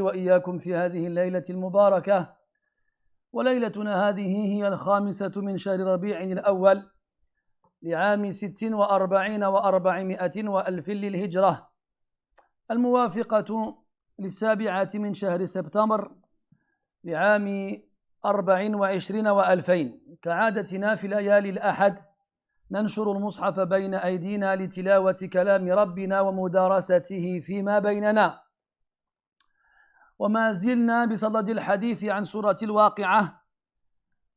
وإياكم في هذه الليلة المباركة، وليلتنا هذه هي 5 من شهر ربيع الأول لعام 46 و400 وألف للهجرة، الموافقة 7 من شهر سبتمبر لعام 24 و2000. كعادتنا في ليالي الأحد ننشر المصحف بين أيدينا لتلاوة كلام ربنا ومدارسته فيما بيننا، وما زلنا بصدد الحديث عن سورة الواقعة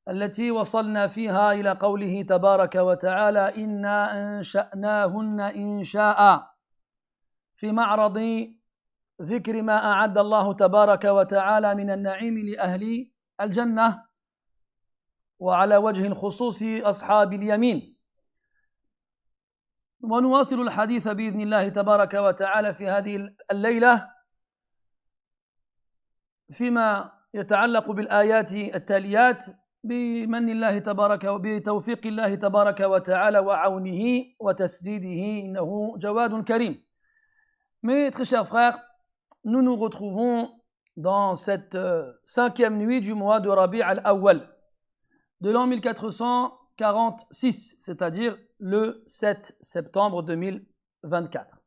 التي وصلنا فيها إلى قوله تبارك وتعالى: إنا أنشأناهن إنشاء، في معرض ذكر ما أعد الله تبارك وتعالى من النعيم لأهل الجنة، وعلى وجه الخصوص أصحاب اليمين. ونواصل الحديث بإذن الله تبارك وتعالى في هذه الليلة فيما يتعلق بالآيات التاليات بمن الله تبارك وبتوفيق الله تبارك وتعالى وعونه وتسديده، إنه جواد كريم. Mes très chers frères, nous nous retrouvons dans cette 5e nuit du mois de Rabi' al-Awwal de l'an 1446, c'est-à-dire le 7 septembre 2024.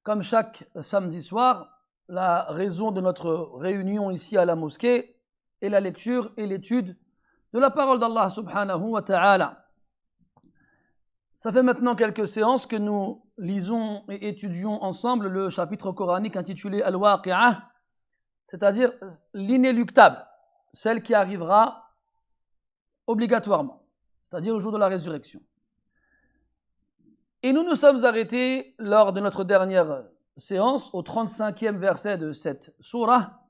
Comme chaque samedi soir, la raison de notre réunion ici à la mosquée est la lecture et l'étude de la parole d'Allah subhanahu wa ta'ala. Ça fait maintenant quelques séances que nous lisons et étudions ensemble le chapitre coranique intitulé Al-Waqi'ah, c'est-à-dire l'inéluctable, celle qui arrivera obligatoirement, c'est-à-dire le jour de la résurrection. Et nous nous sommes arrêtés lors de notre dernière séance au 35e verset de cette surah,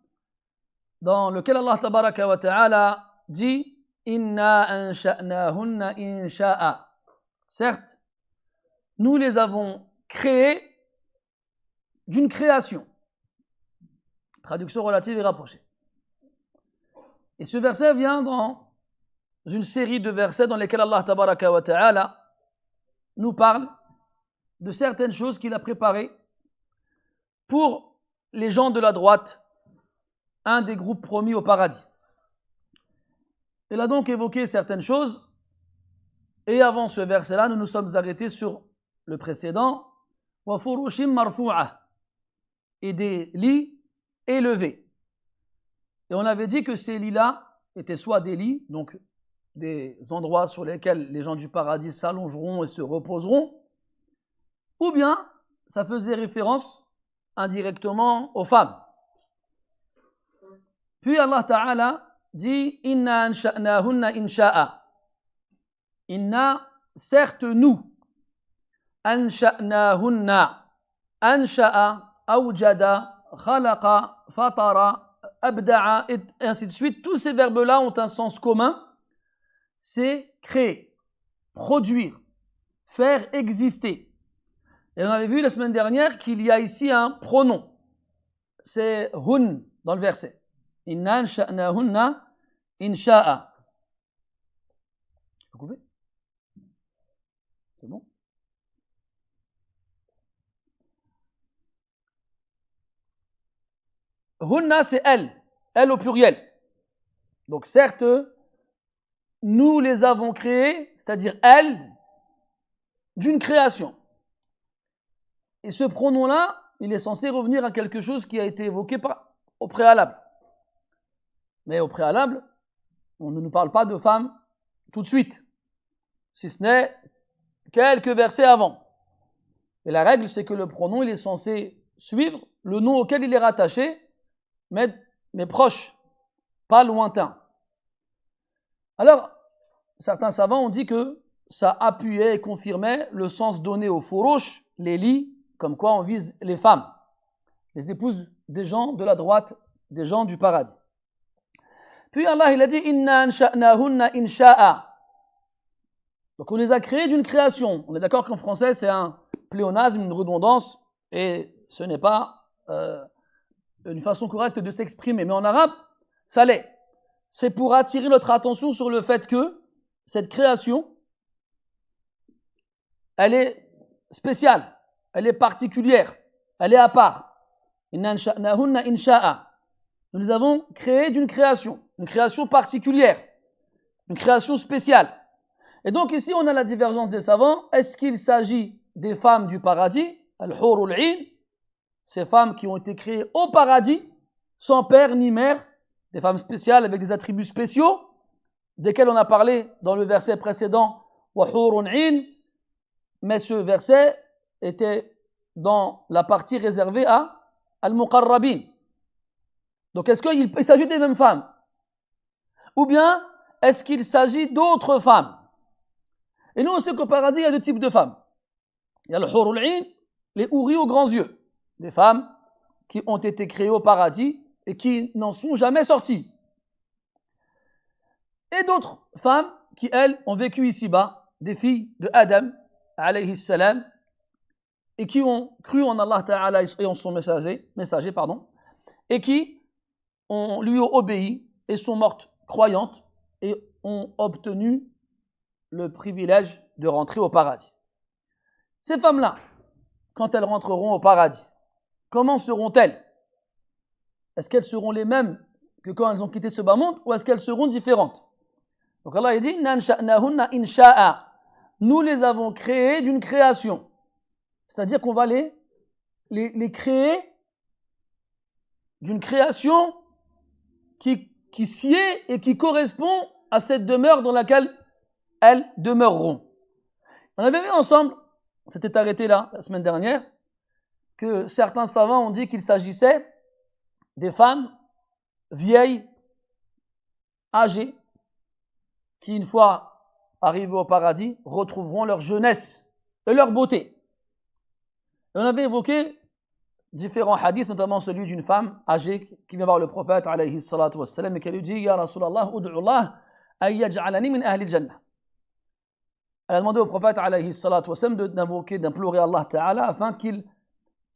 dans lequel Allah tabaraka wa ta'ala dit: Inna ansha'nahunna insha'a. Certes, nous les avons créés d'une création. Traduction relative et rapprochée. Et ce verset vient dans une série de versets dans lesquels Allah tabaraka wa ta'ala nous parle de certaines choses qu'il a préparées pour les gens de la droite, un des groupes promis au paradis. Il a donc évoqué certaines choses, et avant ce verset-là, nous nous sommes arrêtés sur le précédent, wa furushim marfu'ah, et des lits élevés. Et on avait dit que ces lits-là étaient soit des lits, donc des endroits sur lesquels les gens du paradis s'allongeront et se reposeront, ou bien ça faisait référence indirectement aux femmes. Puis Allah Ta'ala dit: Inna ansha'nahunna insha'a. Inna, certes nous, ansha'nahunna, ansha'a, awjada, khalaqa, fatara, abda'a, et ainsi de suite. Tous ces verbes-là ont un sens commun, c'est créer, produire, faire exister. Et on avait vu la semaine dernière qu'il y a ici un pronom, c'est hun dans le verset. Inna ansha'nahunna insha'a. Vous coupez? C'est bon? Hunna, c'est elle au pluriel. Donc certes, nous les avons créées, c'est-à-dire elles, d'une création. Et ce pronom-là, il est censé revenir à quelque chose qui a été évoqué au préalable. Mais au préalable, on ne nous parle pas de femmes tout de suite, si ce n'est quelques versets avant. Et la règle, c'est que le pronom, il est censé suivre le nom auquel il est rattaché, mais proche, pas lointain. Alors, certains savants ont dit que ça appuyait et confirmait le sens donné au furush, les lits, comme quoi on vise les femmes, les épouses des gens de la droite, des gens du paradis. Puis Allah, il a dit: Inna ansha'nahunna insha'a. Donc on les a créés d'une création. On est d'accord qu'en français c'est un pléonasme, une redondance, et ce n'est pas une façon correcte de s'exprimer. Mais en arabe, ça l'est. C'est pour attirer notre attention sur le fait que cette création, elle est spéciale, elle est particulière, elle est à part. Inna ansha'nahunna insha'a. nous les avons créés d'une création, une création particulière, une création spéciale. Et donc ici, on a la divergence des savants. Est-ce qu'il s'agit des femmes du paradis, al-hurul 'ain, ces femmes qui ont été créées au paradis, sans père ni mère, des femmes spéciales avec des attributs spéciaux, desquels on a parlé dans le verset précédent, wa hurun 'ain, mais ce verset était dans la partie réservée à al-muqarrabin. Donc est-ce qu'il s'agit des mêmes femmes? Ou bien est-ce qu'il s'agit d'autres femmes? Et nous on sait qu'au paradis il y a deux types de femmes. Il y a le hurul 'ain, les houris aux grands yeux, des femmes qui ont été créées au paradis et qui n'en sont jamais sorties. Et d'autres femmes qui, elles, ont vécu ici-bas, des filles de Adam, alayhi salam, et qui ont cru en Allah Ta'ala et en son messager, et qui lui ont obéi et sont mortes croyantes et ont obtenu le privilège de rentrer au paradis. Ces femmes-là, quand elles rentreront au paradis, comment seront-elles? Est-ce qu'elles seront les mêmes que quand elles ont quitté ce bas monde ou est-ce qu'elles seront différentes? Donc Allah dit Nansha'nahunna insha'a. Nous les avons créées d'une création. C'est-à-dire qu'on va les créer d'une création qui sied et qui correspond à cette demeure dans laquelle elles demeureront. On avait vu ensemble, on s'était arrêté là la semaine dernière, que certains savants ont dit qu'il s'agissait des femmes vieilles, âgées, qui une fois arrivées au paradis retrouveront leur jeunesse et leur beauté. Et on avait évoqué différents hadiths, notamment celui d'une femme âgée qui vient voir le prophète alayhi salatu wassalam et qui lui dit Ya Rasulallah, ud'u Allah an yaj'alani min ahli al-jannah. Elle a demandé au prophète alayhi salatu wassalam d'implorer Allah Ta'ala afin qu'il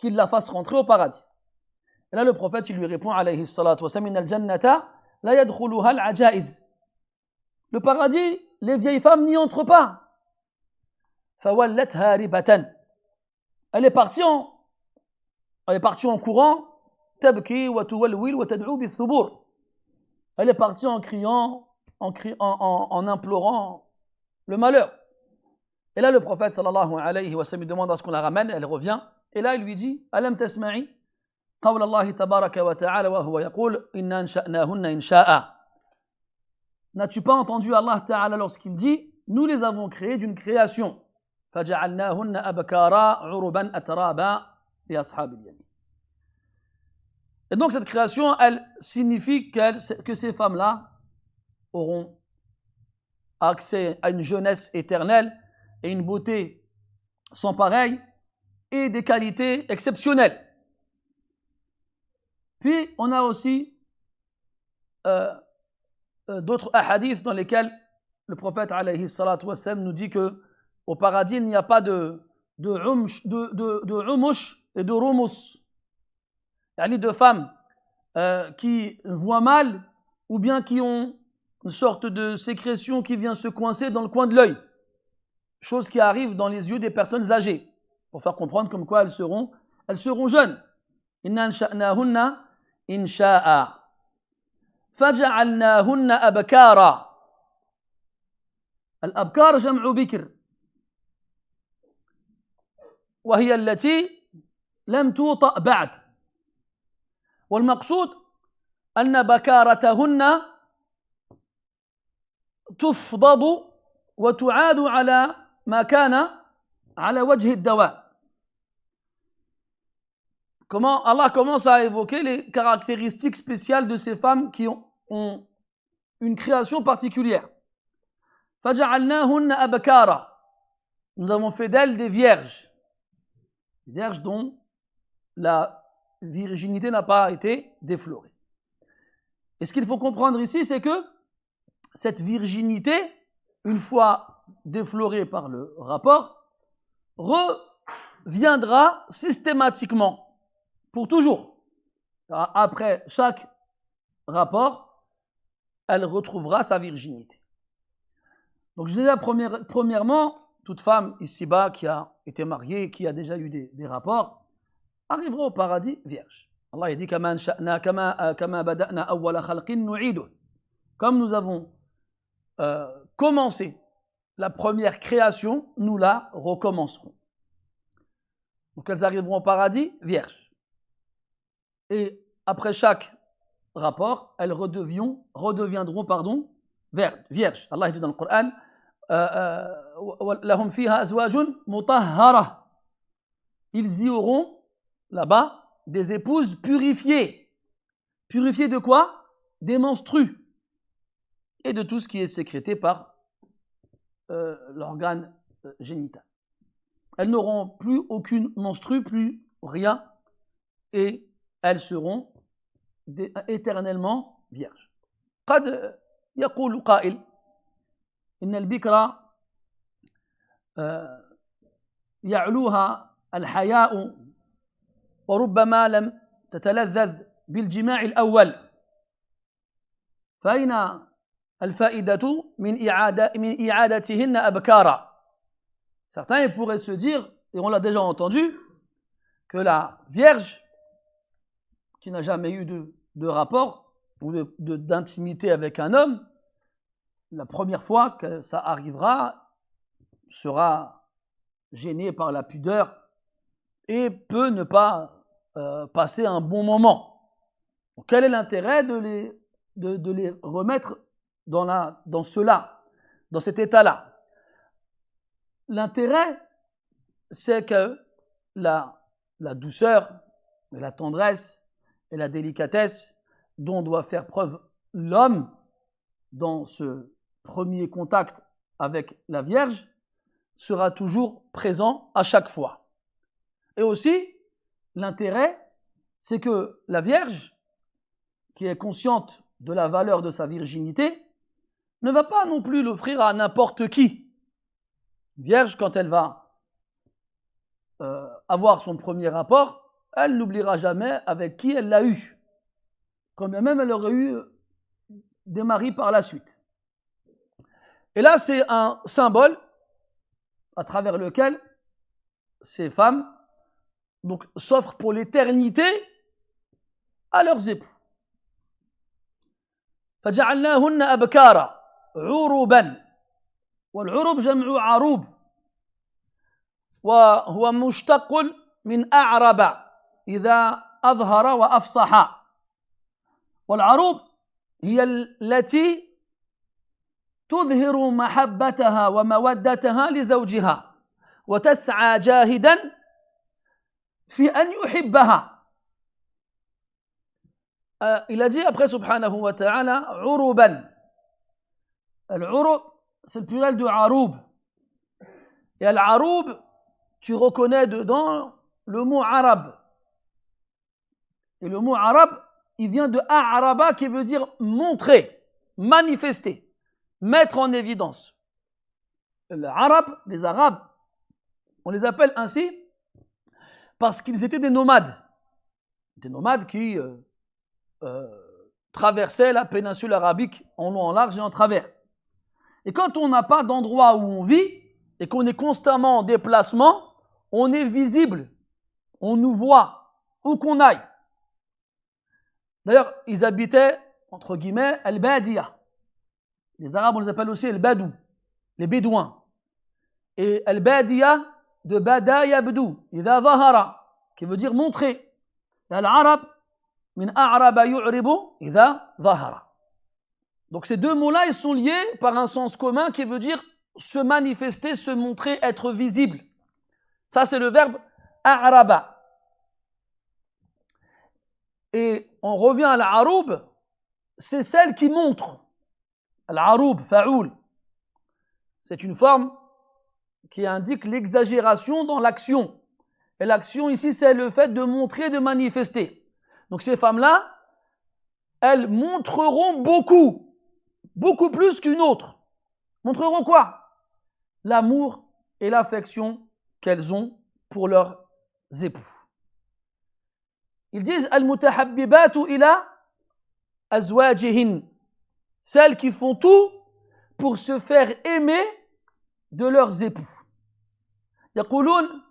la fasse rentrer au paradis. Et là le prophète il lui répond alayhi salatu wassalam Inna al-jannata la yadkhuluha al-ajaiz. Le paradis, les vieilles femmes n'y entrent pas. Fawallatha ribatan. Elle est partie en courant, tabki wa tuwalwil wa tad'u bis-subur. Elle est partie en criant, en implorant le malheur. Et là le prophète sallallahu alayhi wa sallam lui demande à ce qu'on la ramène, elle revient et là il lui dit alam tasma'i qawl Allah tabaraka wa ta'ala wa huwa yaqul inna ansha'nahunna insha'a. N'as-tu pas entendu Allah Ta'ala lorsqu'il dit nous les avons créés d'une création فَجَعَلْنَاهُنَّ أَبْكَارًا عُرُبًا أَتْرَابًا لِأَصْحَابِ الْيَمِينِ. Et donc cette création, elle signifie que ces femmes-là auront accès à une jeunesse éternelle et une beauté sans pareille et des qualités exceptionnelles. Puis on a aussi d'autres hadiths dans lesquels le prophète alayhi salatu wassalam nous dit que au paradis, il n'y a pas de umush et de rumus. Il y a de femmes qui voient mal ou bien qui ont une sorte de sécrétion qui vient se coincer dans le coin de l'œil. Chose qui arrive dans les yeux des personnes âgées. Pour faire comprendre comme quoi elles seront jeunes. Inna ansha'nahunna insha'a. Faja'alnahunna abkara. Al-abkar jam'u bikr. وهي التي لم توطأ بعد والمقصود أن بكارتهن تفضض وتعاد على ما كان على وجه الدواء. Comment Allah commence à évoquer les caractéristiques spéciales de ces femmes qui ont une création particulière. فَجَعَلْنَاهُنَّ أَبْكَارًا. Nous avons fait d'elles des vierges dont la virginité n'a pas été déflorée. Et ce qu'il faut comprendre ici, c'est que cette virginité, une fois déflorée par le rapport, reviendra systématiquement, pour toujours. Après chaque rapport, elle retrouvera sa virginité. Donc je disais premièrement, toute femme ici-bas qui a été mariée, qui a déjà eu des rapports, arrivera au paradis vierge. Allah il dit كما بدأنا أول خلق نعيده. Comme nous avons commencé la première création, nous la recommencerons. Donc elles arriveront au paradis vierges. Et après chaque rapport, elles redeviendront vierges. Allah dit dans le Coran لهم فيها أزواج مطهرة. Ils y auront là-bas des épouses purifiées. Purifiées de quoi? Des menstrues et de tout ce qui est sécrété par l'organe génital. Elles n'auront plus aucune menstrue, plus rien, et elles seront éternellement vierges. قد يقول قائل إن البكرة يعلوها الحياء وربما لم تتلذذ بالجماع الأول فأين الفائدة من إعادتهن أبكارا. Certains pourraient se dire, et on l'a déjà entendu, que la vierge qui n'a jamais eu de rapport ou d'intimité avec un homme, la première fois que ça arrivera, sera gênée par la pudeur et peut ne pas passer un bon moment. Donc, quel est l'intérêt de les remettre dans cet état-là? L'intérêt, c'est que la douceur, et la tendresse et la délicatesse dont doit faire preuve l'homme dans ce premier contact avec la Vierge sera toujours présent à chaque fois. Et aussi, l'intérêt, c'est que la Vierge, qui est consciente de la valeur de sa virginité, ne va pas non plus l'offrir à n'importe qui. Vierge, quand elle va avoir son premier rapport, elle n'oubliera jamais avec qui elle l'a eu. Quand bien même elle aurait eu des maris par la suite. Et là, c'est un symbole à travers lequel ces femmes donc, s'offrent pour l'éternité à leurs époux. فجعلناهن أبكارا عربا والعرب جمع عروب وهو مشتق من أعرب إذا أظهر وأفصح والعروب هي التي تظهر محبتها ومودتها لزوجها وتسعى جاهدا في أن يحبها. Il a dit après subhanahu wa ta'ala uruban. Al-urub, c'est le pluriel de aroub. Et al-aroub, tu reconnais dedans le mot arabe. Et le mot arabe, il vient de a'raba qui veut dire montrer, manifester, mettre en évidence. Les Arabes, on les appelle ainsi parce qu'ils étaient des nomades. Des nomades qui traversaient la péninsule arabique en long, en large et en travers. Et quand on n'a pas d'endroit où on vit et qu'on est constamment en déplacement, on est visible, on nous voit, où qu'on aille. D'ailleurs, ils habitaient, entre guillemets, al-Badiya. Les Arabes, on les appelle aussi al-Badou, les Bédouins. Et al-Badiya, de Bada yabdou, idha zahara, qui veut dire montrer. Et al-Arab, min a'raba yu'ribu, idha zahara. Donc ces deux mots-là, ils sont liés par un sens commun qui veut dire se manifester, se montrer, être visible. Ça, c'est le verbe a'raba. Et on revient à l'Aroub, c'est celle qui montre. L'Aroub, fa'oul. C'est une forme qui indique l'exagération dans l'action. Et l'action ici, c'est le fait de montrer, de manifester. Donc ces femmes-là, elles montreront beaucoup plus qu'une autre. Montreront quoi? L'amour et l'affection qu'elles ont pour leurs époux. Ils disent al-mutahabbibatu ila azwajihin, celles qui font tout pour se faire aimer de leurs époux. يقولون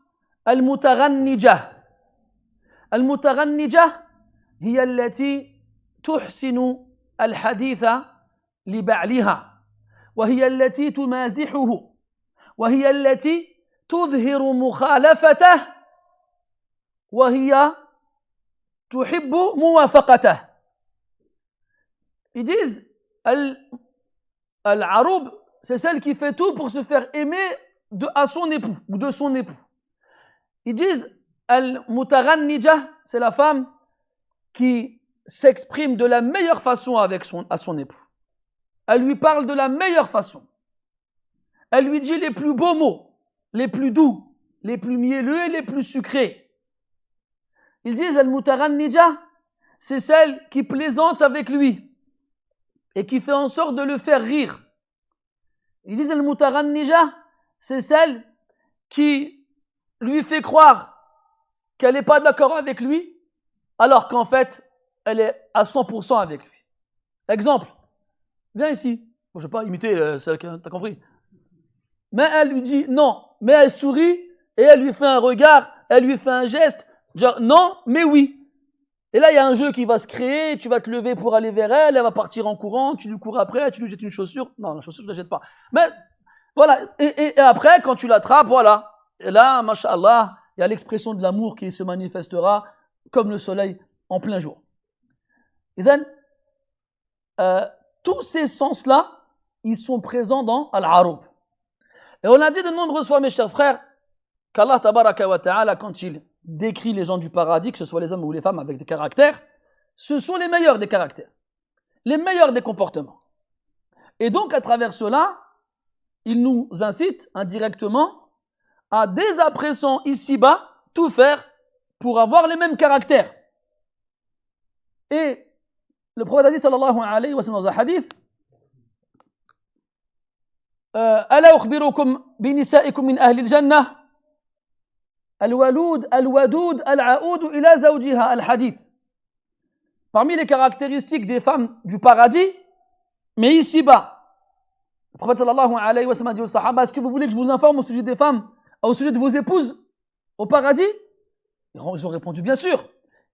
المتغنجة. المتغنجة هي التي تحسن الحديث لبعلها وهي التي تمازحه وهي التي تظهر مخالفته وهي تحب موافقته. Ils disent Al-Aroub, c'est celle qui fait tout pour se faire aimer à son époux ou de son époux. Ils disent Al-Mutaghannija, c'est la femme qui s'exprime de la meilleure façon à son époux. Elle lui parle de la meilleure façon. Elle lui dit les plus beaux mots, les plus doux, les plus mielleux et les plus sucrés. Ils disent Al-Mutaghannija, c'est celle qui plaisante avec lui et qui fait en sorte de le faire rire. Ils disent Al-Mutaghannija, c'est celle qui lui fait croire qu'elle n'est pas d'accord avec lui, alors qu'en fait, elle est à 100% avec lui. Exemple, viens ici. Bon, je ne vais pas imiter celle que tu as compris. Mais elle lui dit non, mais elle sourit et elle lui fait un regard, elle lui fait un geste, genre non, mais oui. Et là, il y a un jeu qui va se créer, tu vas te lever pour aller vers elle, elle va partir en courant, tu lui cours après, tu lui jettes une chaussure. Non, la chaussure, je ne la jette pas. Mais voilà, et après, quand tu l'attrapes, voilà. Et là, masha'Allah, il y a l'expression de l'amour qui se manifestera comme le soleil en plein jour. Et then, tous ces sens-là, ils sont présents dans Al-Aroub. Et on a dit de nombreuses fois, mes chers frères, qu'Allah tabaraka wa ta'ala, quand il décrit les gens du paradis, que ce soit les hommes ou les femmes avec des caractères, ce sont les meilleurs des caractères, les meilleurs des comportements. Et donc, à travers cela, il nous incite indirectement à, dès à présent, ici-bas, tout faire pour avoir les mêmes caractères. Et le prophète a dit, sallallahu alayhi wa sallam, dans un hadith, ألا أخبركم بنسائكم من أهل الجنة الولود الودود العؤود إلى زوجها الحديث. Parmi les caractéristiques des femmes du paradis, mais ici-bas, le prophète sallallahu alayhi wa sallam a dit aux sahaba, est-ce que vous voulez que je vous informe au sujet des femmes, au sujet de vos épouses au paradis? Ils ont répondu bien sûr.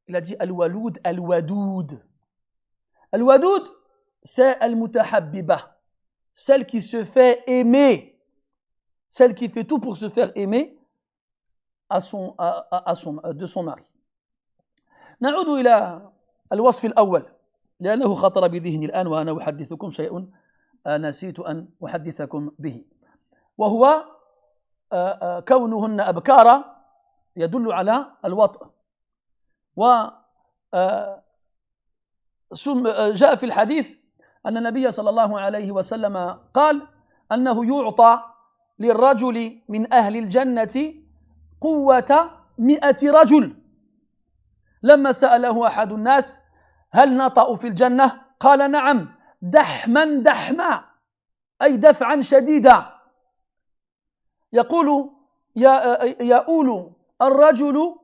Il a dit al-walud al-wadoud. Al-wadoud, c'est al-mutahabbiba, celle qui se fait aimer, celle qui fait tout pour se faire aimer de son mari. نعود إلى الوصف الأول لأنه خطر بذهني الآن وأنا أحدثكم شيء نسيت أن أحدثكم به وهو كونهن أبكارا يدل على الوطء وجاء في الحديث أن النبي صلى الله عليه وسلم قال أنه يعطى للرجل من أهل الجنة قوة 100 رجل. لما سأله أحد الناس هل نطأ في الجنة؟ قال نعم دحما دحما أي دفعا شديدا. يقول يؤول الرجل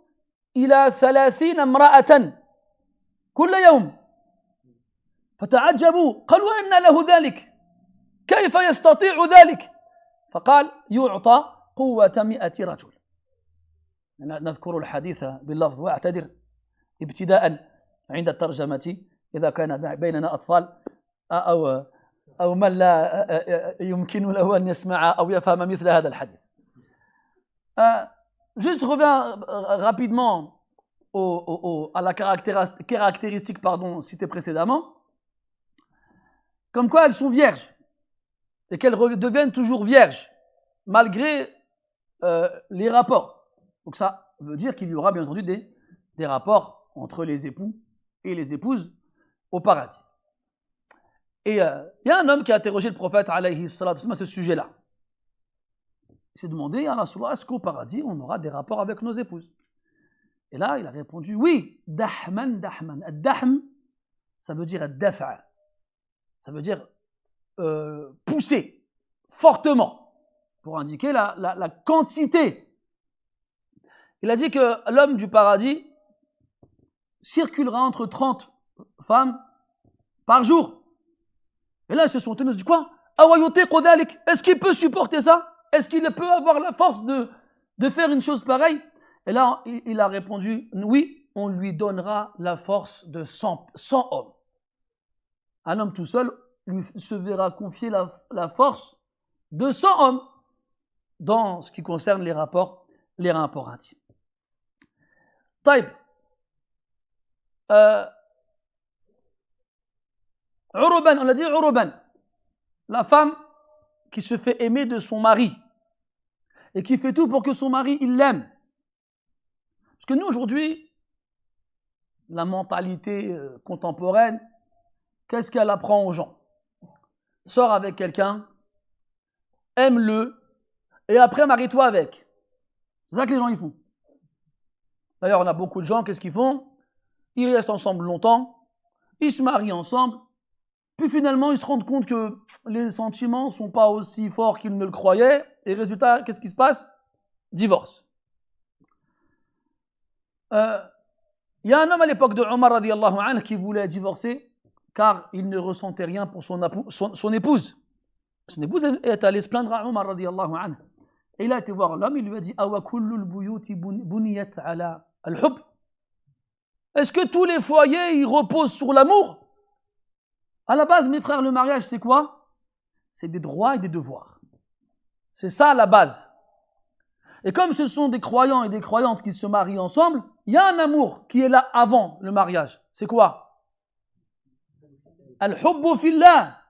إلى 30 امرأة كل يوم فتعجبوا قالوا أن له ذلك كيف يستطيع ذلك؟ فقال يعطى قوة 100 رجل. نذكر الحديث باللفظ واعتذر ابتداء عند الترجمة إذا كان بيننا أطفال أو من لا يمكن له أن يسمع أو يفهم مثل هذا الحديث. Juste reviens rapidement à la caractéristique citée précédemment. Comme quoi elles sont vierges et qu'elles deviennent toujours vierges malgré les rapports. Donc ça veut dire qu'il y aura bien entendu des rapports entre les époux et les épouses au paradis. Et il y a un homme qui a interrogé le prophète alayhi salatu wassalam à ce sujet-là. Il s'est demandé, à Rasulullah, est-ce qu'au paradis on aura des rapports avec nos épouses? Et là il a répondu oui, dahman dahman. Ad-dahm, ça veut dire ad-daf'a. Ça veut dire pousser fortement pour indiquer la quantité. Il a dit que l'homme du paradis circulera entre 30 femmes par jour. Et là, ils se sont tenus, ils se disent quoi? Est-ce qu'il peut supporter ça? Est-ce qu'il peut avoir la force de faire une chose pareille? Et là, il a répondu oui, on lui donnera la force de 100 hommes. Un homme tout seul lui se verra confier la force de 100 hommes dans ce qui concerne les rapports intimes. Taïb. Uruban, on a dit Uruban, la femme qui se fait aimer de son mari et qui fait tout pour que son mari il l'aime. Parce que nous aujourd'hui, la mentalité contemporaine, qu'est-ce qu'elle apprend aux gens? Sors avec quelqu'un, aime-le, et après marie-toi avec. C'est ça que les gens y font. D'ailleurs, on a beaucoup de gens, qu'est-ce qu'ils font? Ils restent ensemble longtemps, ils se marient ensemble, puis finalement ils se rendent compte que les sentiments ne sont pas aussi forts qu'ils ne le croyaient, et résultat, qu'est-ce qui se passe? Divorce. Il y a un homme à l'époque de Omar radiallahu anhu qui voulait divorcer car il ne ressentait rien pour son épouse. Son épouse est allée se plaindre à Omar radiallahu anhu. Et il a été voir l'homme, il lui a dit Awa kullul buyuti buniyat ala al-hub. Est-ce que tous les foyers ils reposent sur l'amour? À la base, mes frères, le mariage c'est quoi? C'est des droits et des devoirs. C'est ça la base. Et comme ce sont des croyants et des croyantes qui se marient ensemble, il y a un amour qui est là avant le mariage. C'est quoi? Al-hubbu fillah.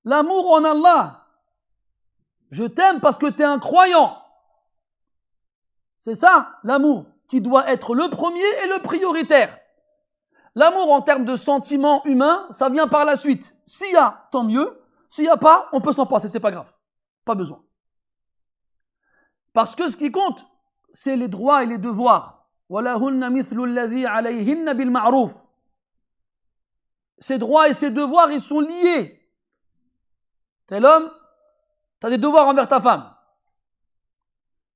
L'amour en Allah. Je t'aime parce que tu es un croyant. C'est ça, l'amour, qui doit être le premier et le prioritaire. L'amour en termes de sentiments humains, ça vient par la suite. S'il y a, tant mieux. S'il n'y a pas, on peut s'en passer, c'est pas grave. Pas besoin. Parce que ce qui compte, c'est les droits et les devoirs. Ces droits et ces devoirs, ils sont liés. T'es l'homme, tu as des devoirs envers ta femme.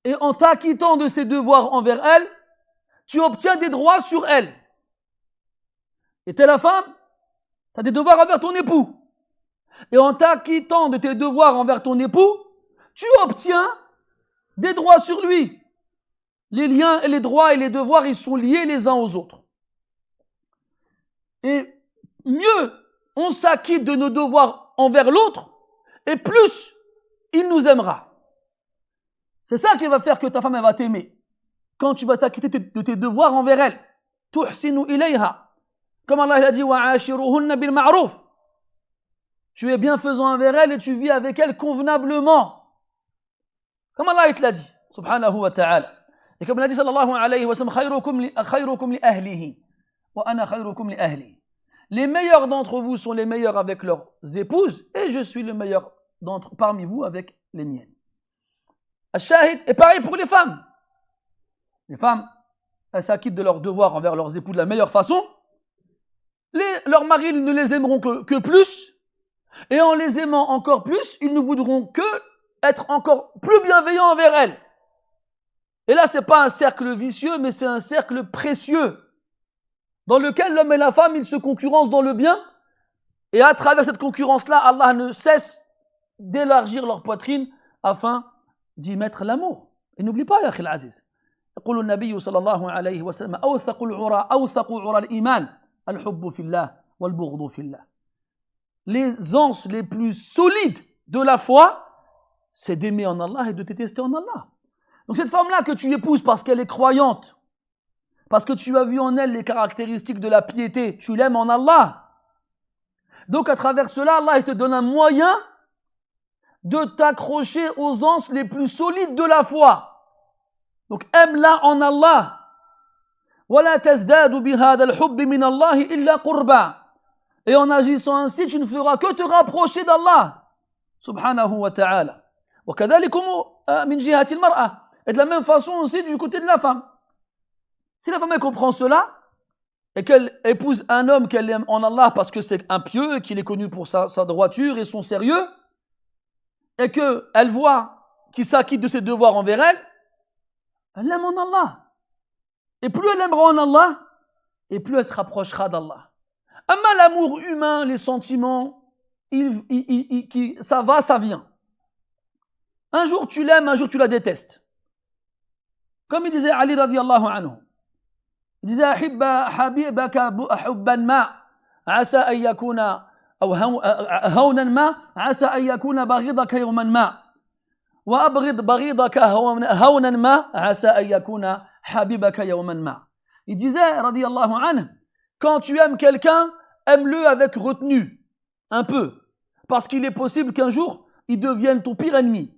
Et en t'acquittant de ces devoirs envers elle, tu obtiens des droits sur elle. Et t'es la femme, tu as des devoirs envers ton époux. Et en t'acquittant de tes devoirs envers ton époux, tu obtiens des droits sur lui. Les liens et les droits et les devoirs, ils sont liés les uns aux autres. Et mieux on s'acquitte de nos devoirs envers l'autre, et plus il nous aimera. C'est ça qui va faire que ta femme elle va t'aimer. Quand tu vas t'acquitter de tes devoirs envers elle. Tuhsinu ilayha. Comme Allah a dit wa'ashiruhunna bil ma'ruf. Tu es bienfaisant envers elle et tu vis avec elle convenablement. Comme Allah te l'a dit, subhanahu wa ta'ala. Et comme il a dit sallallahu alayhi wa sallam, khayrukum li ahlihi wa ana khayrukum li ahli. Les meilleurs d'entre vous sont les meilleurs avec leurs épouses et je suis le meilleur parmi vous avec les miennes. Al-Shahid est pareil pour les femmes. Les femmes, elles s'acquittent de leurs devoirs envers leurs époux de la meilleure façon. Leurs maris ne les aimeront que plus. Et en les aimant encore plus, ils ne voudront que être encore plus bienveillants envers elles. Et là, c'est pas un cercle vicieux, mais c'est un cercle précieux, dans lequel l'homme et la femme, ils se concurrencent dans le bien. Et à travers cette concurrence-là, Allah ne cesse d'élargir leur poitrine afin d'y mettre l'amour. Et n'oublie pas, ya akhi al-aziz. يقول النبي صلى الله عليه وسلم أوثق عرى الإيمان الحب في الله والبغض في الله. Les anses les plus solides de la foi, c'est d'aimer en Allah et de détester en Allah. Donc cette femme-là que tu épouses parce qu'elle est croyante, parce que tu as vu en elle les caractéristiques de la piété, tu l'aimes en Allah. Donc à travers cela, Allah il te donne un moyen de t'accrocher aux anses les plus solides de la foi. Donc aime-la en Allah. وَلَا تَزْدَادُ بِهَذَا الْحُبِّ مِنَ اللَّهِ إِلَّا قُرْبًا. Et en agissant ainsi, tu ne feras que te rapprocher d'Allah, subhanahu wa ta'ala. وَكَذَلِكُمْ مِنْ جِهَةِ الْمَرْأَةِ. Et de la même façon aussi du côté de la femme. Si la femme elle comprend cela, et qu'elle épouse un homme qu'elle aime en Allah parce que c'est un pieux, et qu'il est connu pour sa droiture et son sérieux, et qu'elle voit qu'il s'acquitte de ses devoirs envers elle, elle l'aime en Allah. Et plus elle aimera en Allah, et plus elle se rapprochera d'Allah. Amma l'amour humain, les sentiments, ça va, ça vient. Un jour tu l'aimes, un jour tu la détestes. Comme il disait Ali radiallahu anhu, Il disait أحب حبيبك حبا ما عسى أن يكون أو هونا ما عسى أن يكون بغيضك يوما ما وأبغض بغيضك هونا ما عسى أن يكون حبيبك يوما ما. Il disait radiyallahu anhu, quand tu aimes quelqu'un, aime-le avec retenue, un peu, parce qu'il est possible qu'un jour il devienne ton pire ennemi.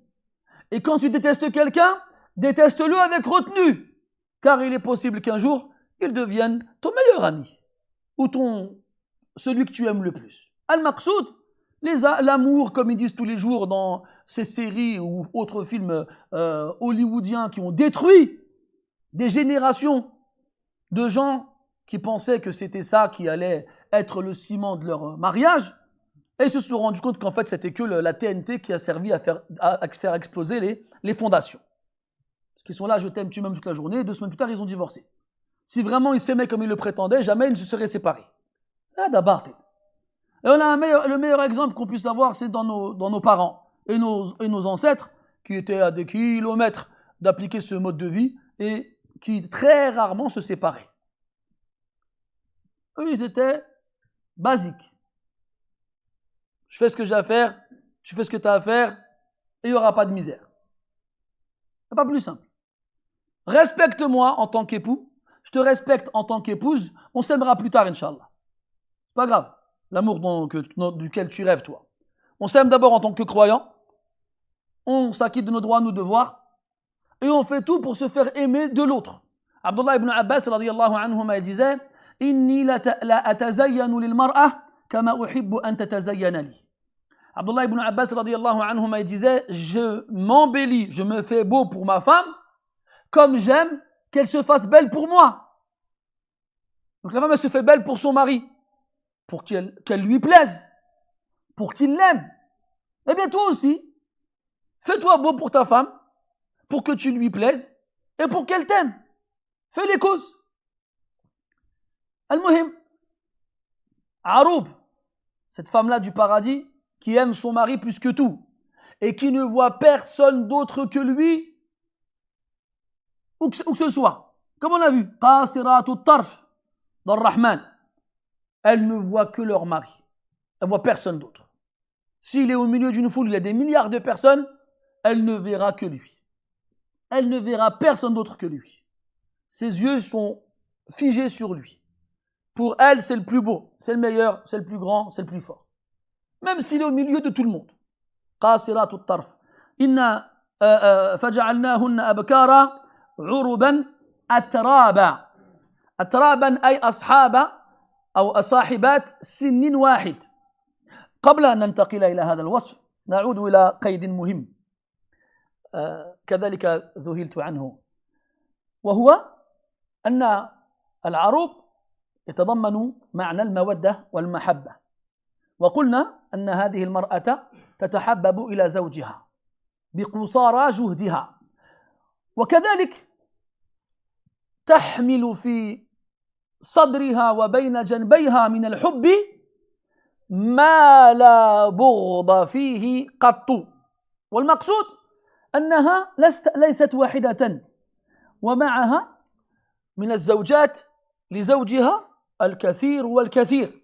Et quand tu détestes quelqu'un, déteste-le avec retenue, car il est possible qu'un jour il devienne ton meilleur ami ou celui que tu aimes le plus. Al-Maqsoud, l'amour, comme ils disent tous les jours dans ces séries ou autres films hollywoodiens qui ont détruit des générations de gens qui pensaient que c'était ça qui allait être le ciment de leur mariage, et ils se sont rendus compte qu'en fait c'était que la TNT qui a servi à faire exploser les fondations. Parce qu'ils sont là, je t'aime, tu m'aimes toute la journée, et 2 semaines plus tard ils ont divorcé. Si vraiment ils s'aimaient comme ils le prétendaient, jamais ils ne se seraient séparés. Ah, d'abord. Et on a le meilleur exemple qu'on puisse avoir, c'est dans nos parents et nos ancêtres qui étaient à des kilomètres d'appliquer ce mode de vie et qui très rarement se séparaient. Eux, ils étaient basiques. Je fais ce que j'ai à faire, tu fais ce que tu as à faire, et il n'y aura pas de misère. C'est pas plus simple. Respecte-moi en tant qu'époux, je te respecte en tant qu'épouse, on s'aimera plus tard, Inch'Allah. C'est pas grave, l'amour duquel tu rêves, toi. On s'aime d'abord en tant que croyant, on s'acquitte de nos droits, nos devoirs, et on fait tout pour se faire aimer de l'autre. Abdullah ibn Abbas, radiyallahu anhuma, il disait « Inni la atazayyanu lil mar'a kama uhibbu an tatazayyana li ». Abdullah ibn Abbas, radiyallahu anhuma, il disait « Je m'embellis, je me fais beau pour ma femme, comme j'aime qu'elle se fasse belle pour moi. » Donc la femme, elle se fait belle pour son mari, pour qu'elle lui plaise, pour qu'il l'aime. Eh bien toi aussi, fais-toi beau pour ta femme, pour que tu lui plaises et pour qu'elle t'aime. Fais les causes. Al-Muhim, Aroub, cette femme-là du paradis, qui aime son mari plus que tout, et qui ne voit personne d'autre que lui, où que ce soit. Comme on a vu, Qasiratu Tarf, dans le Rahman, elles ne voient que leur mari. Elles ne voient personne d'autre. S'il est au milieu d'une foule, il y a des milliards de personnes, elle ne verra que lui. Elle ne verra personne d'autre que lui. Ses yeux sont figés sur lui. Pour elle, c'est le plus beau, c'est le meilleur, c'est le plus grand, c'est le plus fort. Même s'il est au milieu de tout le monde. قاصرات الطرف. إنا فجعلناهن أبكارا عربا أترابا. أترابا أي أصحاب أو أصاحبات سن واحد. قبل أن ننتقل إلى هذا الوصف نعود إلى قيد مهم كذلك ذهلت عنه، وهو أن العروب يتضمن معنى المودة والمحبة، وقلنا أن هذه المرأة تتحبب إلى زوجها بقصارى جهدها، وكذلك تحمل في صدرها وبين جنبيها من الحب ما لا بغض فيه قط. والمقصود أنها ليست واحدة، ومعها من الزوجات لزوجها الكثير والكثير،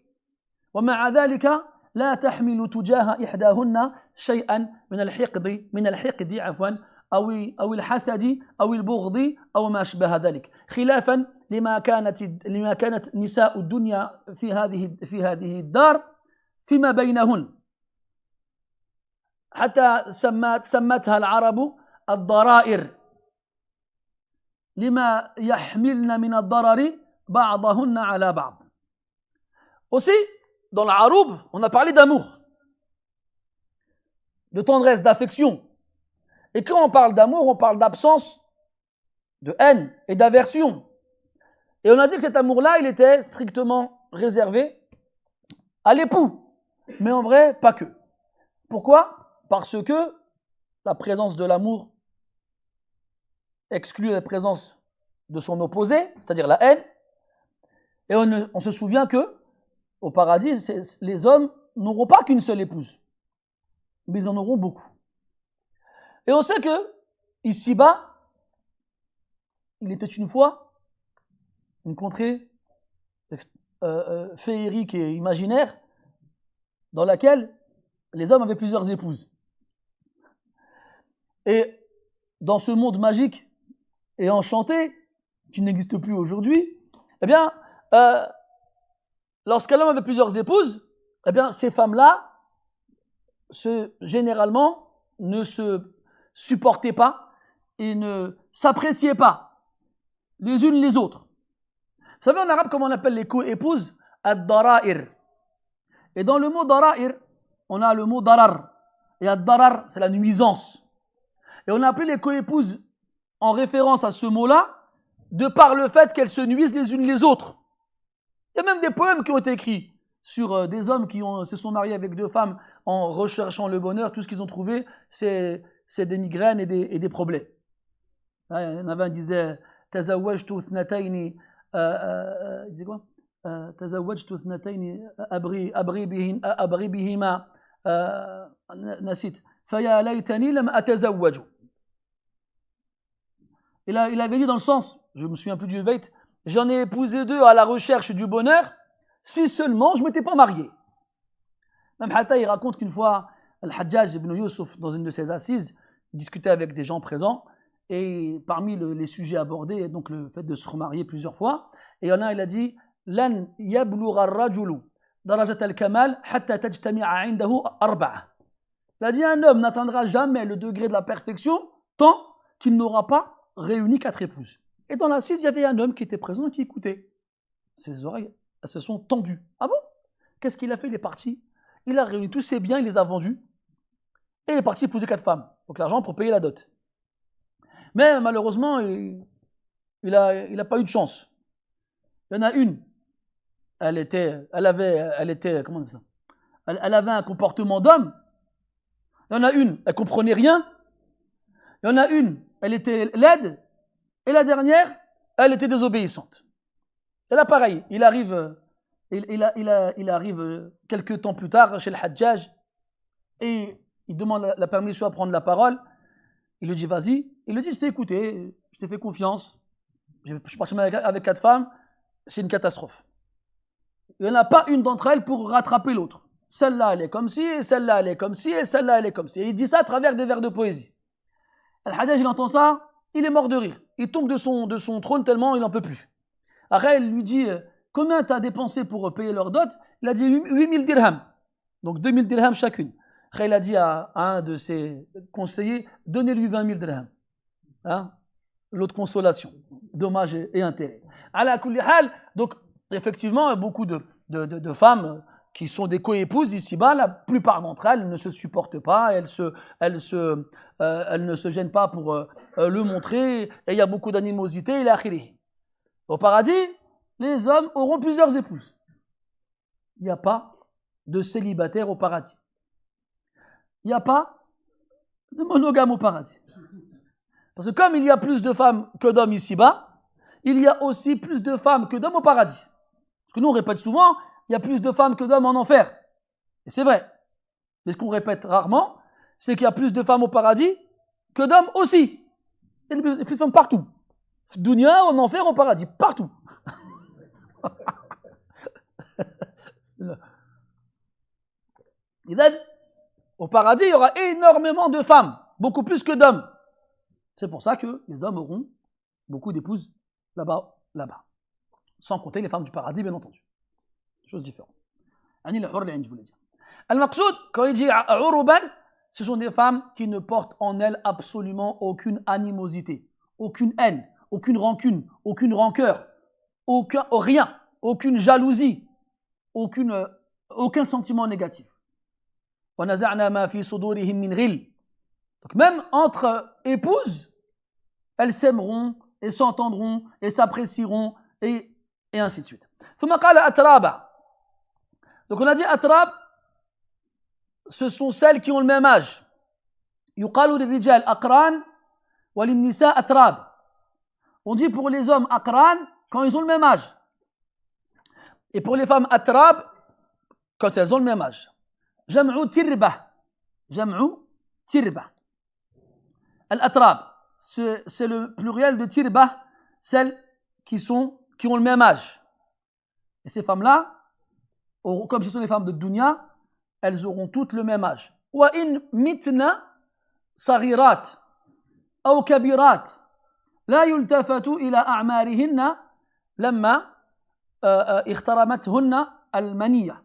ومع ذلك لا تحمل تجاه إحداهن شيئا من الحقد أو الحسد أو البغض أو ما أشبه ذلك، خلافا لما كانت نساء الدنيا في هذه الدار فيما بينهن، حتى سمتها العرب الضرائر لما يحملن من الضرر بعضهن على بعض. Aussi, dans l'Aroub, on a parlé d'amour, de tendresse, d'affection. Et quand on parle d'amour, on parle d'absence, de haine et d'aversion. Et on a dit que cet amour-là, il était strictement réservé à l'époux. Mais en vrai, pas que. Pourquoi ? Parce que la présence de l'amour exclut la présence de son opposé, c'est-à-dire la haine. Et on se souvient que au paradis, les hommes n'auront pas qu'une seule épouse, mais ils en auront beaucoup. Et on sait que, ici-bas, il était une fois une contrée féerique et imaginaire dans laquelle les hommes avaient plusieurs épouses. Et dans ce monde magique et enchanté, qui n'existe plus aujourd'hui, eh bien, lorsqu'un homme avait plusieurs épouses, eh bien, ces femmes-là, généralement, ne se supportaient pas et ne s'appréciaient pas les unes les autres. Vous savez en arabe comment on appelle les co-épouses? Ad-dara'ir. Et dans le mot dara'ir, on a le mot darar. Et ad-darar, c'est la nuisance. Et on a appelé les co-épouses en référence à ce mot-là, de par le fait qu'elles se nuisent les unes les autres. Il y a même des poèmes qui ont été écrits sur des hommes qui se sont mariés avec deux femmes en recherchant le bonheur. Tout ce qu'ils ont trouvé, c'est des migraines et des problèmes. Il y en avait un qui disait « Tazawwajtu thnatayni » il disait quoi? « Tazawwajtu thnatayni abri bihima nasit faya laytani lam atazawwaju » Il avait dit dans le sens, je me souviens plus du bait, j'en ai épousé deux à la recherche du bonheur, si seulement je ne m'étais pas marié. Même Hatta, il raconte qu'une fois, Al-Hajjaj ibn Yusuf, dans une de ses assises, discutait avec des gens présents, et parmi les sujets abordés, donc le fait de se remarier plusieurs fois, et il y en a, il a dit Lan yablugha ar-rajulu darajat al-kamal hatta tajtami'a 'indahu arba'a. Il a dit un homme n'atteindra jamais le degré de la perfection tant qu'il n'aura pas réuni 4 épouses. Et dans l'assise, il y avait un homme qui était présent et qui écoutait. Ses oreilles, elles se sont tendues. Ah bon? Qu'est-ce qu'il a fait? Il est parti. Il a réuni tous ses biens, il les a vendus. Et il est parti épouser 4 femmes. Donc l'argent pour payer la dot. Mais malheureusement, il a pas eu de chance. Il y en a une. Elle avait, comment on dit ça? Elle avait un comportement d'homme. Il y en a une, elle comprenait rien. Il y en a une, elle était laide. Et la dernière, elle était désobéissante. Et là, pareil, il arrive quelques temps plus tard chez le Hajjaj et il demande la permission à prendre la parole. Il lui dit, vas-y. Il lui dit, je t'ai écouté, je t'ai fait confiance. Je suis parti avec 4 femmes, c'est une catastrophe. Il n'y en a pas une d'entre elles pour rattraper l'autre. Celle-là, elle est comme ci, et celle-là, elle est comme ci, et celle-là, elle est comme ci. Et il dit ça à travers des vers de poésie. Al-Hajjaj, il entend ça, il est mort de rire. Il tombe de son trône tellement il n'en peut plus. Après, il lui dit, combien tu as dépensé pour payer leur dot? Il a dit 8000 dirhams. Donc 2000 dirhams chacune. Après, il a dit à un de ses conseillers, donnez-lui 20 000 dirhams. Hein? L'autre consolation. Dommages et intérêts. Ala kulli hal, donc effectivement, beaucoup de femmes qui sont des co-épouses ici-bas, la plupart d'entre elles ne se supportent pas, elles ne se gênent pas pour le montrer, et il y a beaucoup d'animosité, il akhiri. Au paradis, les hommes auront plusieurs épouses. Il n'y a pas de célibataire au paradis. Il n'y a pas de monogame au paradis. Parce que comme il y a plus de femmes que d'hommes ici-bas, il y a aussi plus de femmes que d'hommes au paradis. Parce que nous, on répète souvent, il y a plus de femmes que d'hommes en enfer. Et c'est vrai. Mais ce qu'on répète rarement, c'est qu'il y a plus de femmes au paradis que d'hommes aussi. Il y a plus de femmes partout. Dunya, en enfer, au paradis. Partout. Et then, au paradis, il y aura énormément de femmes. Beaucoup plus que d'hommes. C'est pour ça que les hommes auront beaucoup d'épouses là-bas. Sans compter les femmes du paradis, bien entendu. Chose différente. Je voulais dire. Al-Maqsoud, quand il dit Uruban, ce sont des femmes qui ne portent en elles absolument aucune animosité, aucune haine, aucune rancune, aucune rancœur, rien, aucune jalousie, aucun sentiment négatif. Donc même entre épouses, elles s'aimeront et s'entendront et s'apprécieront et ainsi de suite. Donc on a dit atrab, ce sont celles qui ont le même âge. Yuqalu lirijal aqran wa linnisa atrab. On dit pour les hommes aqran quand ils ont le même âge. Et pour les femmes atrab quand elles ont le même âge. Jam'u tirba. Al-atrab, c'est le pluriel de tirba, celles qui sont qui ont le même âge. Et ces femmes-là, comme ce sont les femmes de Dunya, elles auront toutes le même âge. وَإِن مِتْنَا صَغِيرَاتٍ أَوْ كَبِيرَاتٍ لَا يُلْتَفَتُ إِلَى أَعْمَارِهِنَّ لَمَّا اخْتَرَمَتْهُنَّ الْمَنِيَّةُ.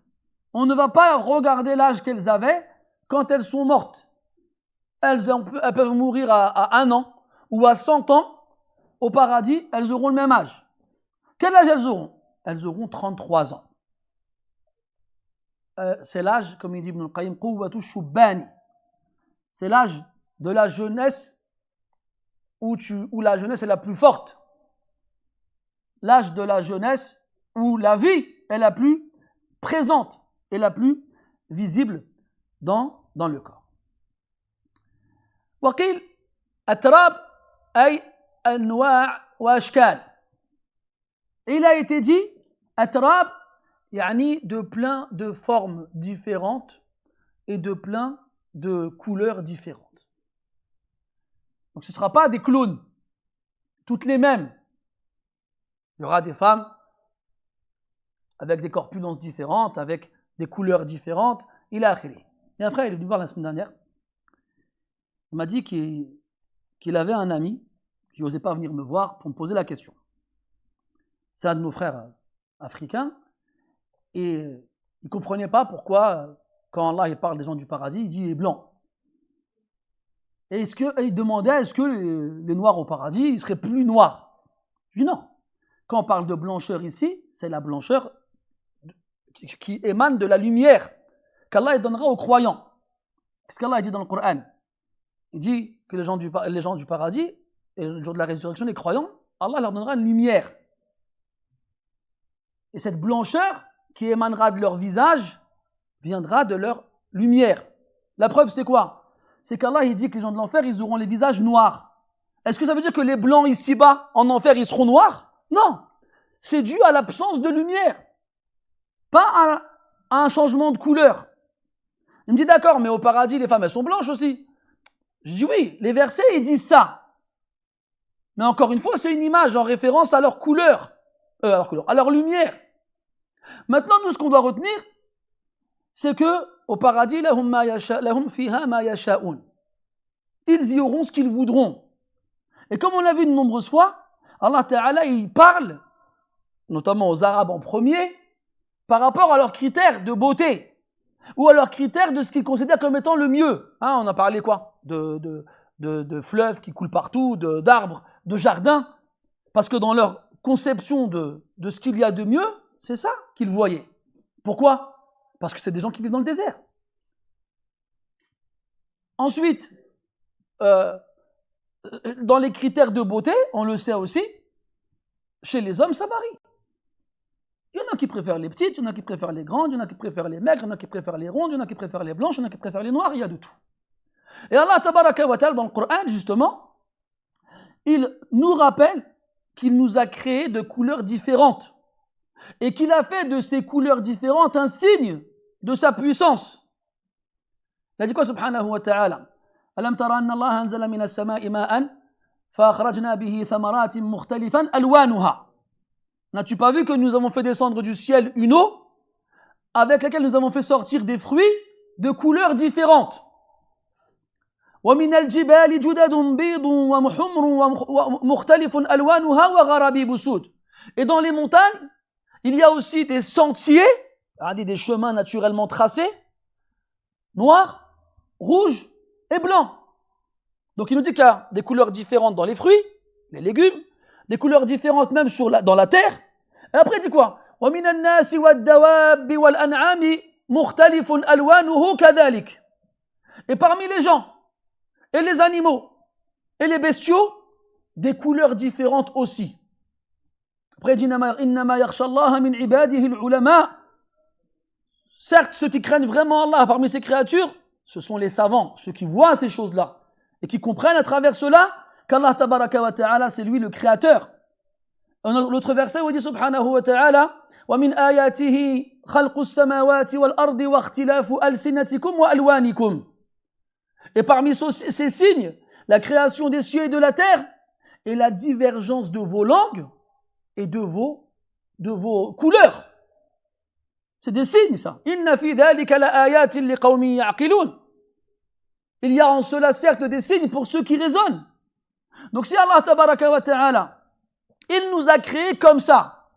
On ne va pas regarder l'âge qu'elles avaient quand elles sont mortes. Elles peuvent mourir à 1 an ou à 100 ans. Au paradis, elles auront le même âge. Quel âge elles auront? Elles auront 33 ans. C'est l'âge, comme il dit Ibn al-Qayyim, quwwatu shubbani. C'est l'âge de la jeunesse où la jeunesse est la plus forte. L'âge de la jeunesse où la vie est la plus présente et la plus visible dans le corps. وقيل التراب أي أنواع وأشكال. Il a été dit التراب يعني de plein de formes différentes et de plein de couleurs différentes. Donc ce ne sera pas des clones, toutes les mêmes. Il y aura des femmes avec des corpulences différentes, avec des couleurs différentes. Il a akhiri. Et un frère, il est venu voir la semaine dernière. Il m'a dit qu'il avait un ami qui n'osait pas venir me voir pour me poser la question. C'est un de nos frères africains. Et il ne comprenait pas pourquoi, quand Allah il parle des gens du paradis, il dit les blancs. Et il demandait est-ce que les noirs au paradis, ils seraient plus noirs? Je dis non. Quand on parle de blancheur ici, c'est la blancheur qui émane de la lumière qu'Allah donnera aux croyants. Qu'est-ce qu'Allah dit dans le Coran? Il dit que les gens du paradis, et le jour de la résurrection, les croyants, Allah leur donnera une lumière. Et cette blancheur qui émanera de leur visage viendra de leur lumière. La preuve, c'est quoi? C'est qu'Allah il dit que les gens de l'enfer, ils auront les visages noirs. Est-ce que ça veut dire que les blancs ici-bas, en enfer, ils seront noirs? Non. C'est dû à l'absence de lumière. Pas à un changement de couleur. Il me dit d'accord, mais au paradis, les femmes, elles sont blanches aussi. Je dis oui, les versets, ils disent ça. Mais encore une fois, c'est une image en référence à leur couleur. À leur lumière. Maintenant, nous, ce qu'on doit retenir, c'est que au paradis, lahum fiha ma yasha'un. Ils y auront ce qu'ils voudront. Et comme on l'a vu de nombreuses fois, Allah Ta'ala, il parle, notamment aux Arabes en premier, par rapport à leurs critères de beauté, ou à leurs critères de ce qu'ils considèrent comme étant le mieux. On a parlé quoi? De fleuves qui coulent partout, d'arbres, de jardins, parce que dans leur conception de ce qu'il y a de mieux, c'est ça qu'ils voyaient. Pourquoi? Parce que c'est des gens qui vivent dans le désert. Ensuite, dans les critères de beauté, on le sait aussi, chez les hommes, ça varie. Il y en a qui préfèrent les petites, il y en a qui préfèrent les grandes, il y en a qui préfèrent les maigres, il y en a qui préfèrent les rondes, il y en a qui préfèrent les blanches, il y en a qui préfèrent les noires, il y a de tout. Et Allah Tabaraka wa Ta'ala, dans le Coran, justement, il nous rappelle qu'il nous a créé de couleurs différentes et qu'il a fait de ces couleurs différentes un signe de sa puissance. Il a dit quoi, subhanahu wa ta'ala? Alam tara anna Allah anzala min as-sama'i ma'an fa akhrajna bihi thamaratin mukhtalifan alwanuha. N'as-tu pas vu que nous avons fait descendre du ciel une eau avec laquelle nous avons fait sortir des fruits de couleurs différentes? ومن الجبال جدد بيض وحمر ومختلف ألوانها وغرابيب سود. Et dans les montagnes, il y a aussi des sentiers, des chemins naturellement tracés, noirs, rouges et blancs. Donc il nous dit qu'il y a des couleurs différentes dans les fruits, les légumes, des couleurs différentes même dans la terre. Et après il dit quoi? ومن الناس والدواب والأنعام مختلف ألوانه كذلك. Et parmi les gens et les animaux et les bestiaux, des couleurs différentes aussi. Après, il dit إنما يخشى الله من عباده العلماء. Certes, ceux qui craignent vraiment Allah parmi ses créatures, ce sont les savants, ceux qui voient ces choses-là et qui comprennent à travers cela qu'Allah Tabaraka wa Ta'ala, c'est lui le créateur. L'autre verset où il dit subhanahu wa ta'ala وَمِنْ آيَاتِهِ خَلْقُ السَّمَاوَاتِ وَالْأَرْضِ وَاخْتِلَافُ أَلْسِنَتِكُمْ وَأَلْوَانِكُمْ. Et parmi ces signes, la création des cieux et de la terre et la divergence de vos langues et de vos couleurs. C'est des signes, ça. Inna fi dhalika la ayatin liqawmin ya'qilun. Il y a en cela certes des signes pour ceux qui raisonnent. Donc si Allah tabaraka wa ta'ala, il nous a créés comme ça,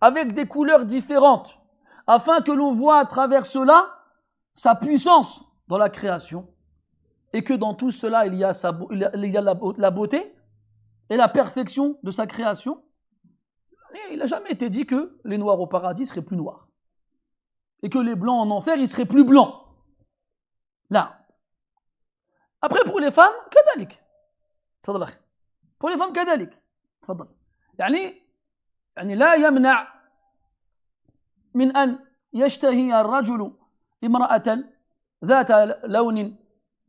avec des couleurs différentes, afin que l'on voit à travers cela sa puissance dans la création, et que dans tout cela il y a la beauté et la perfection de sa création. Et il n'a jamais été dit que les noirs au paradis seraient plus noirs, et que les blancs en enfer ils seraient plus blancs. Là. Après pour les femmes, كذلك. تفضل أخي. Pour les femmes كذلك. تفضل. يعني لا يمنع من أن يشتهي الرجل امرأة ذات لون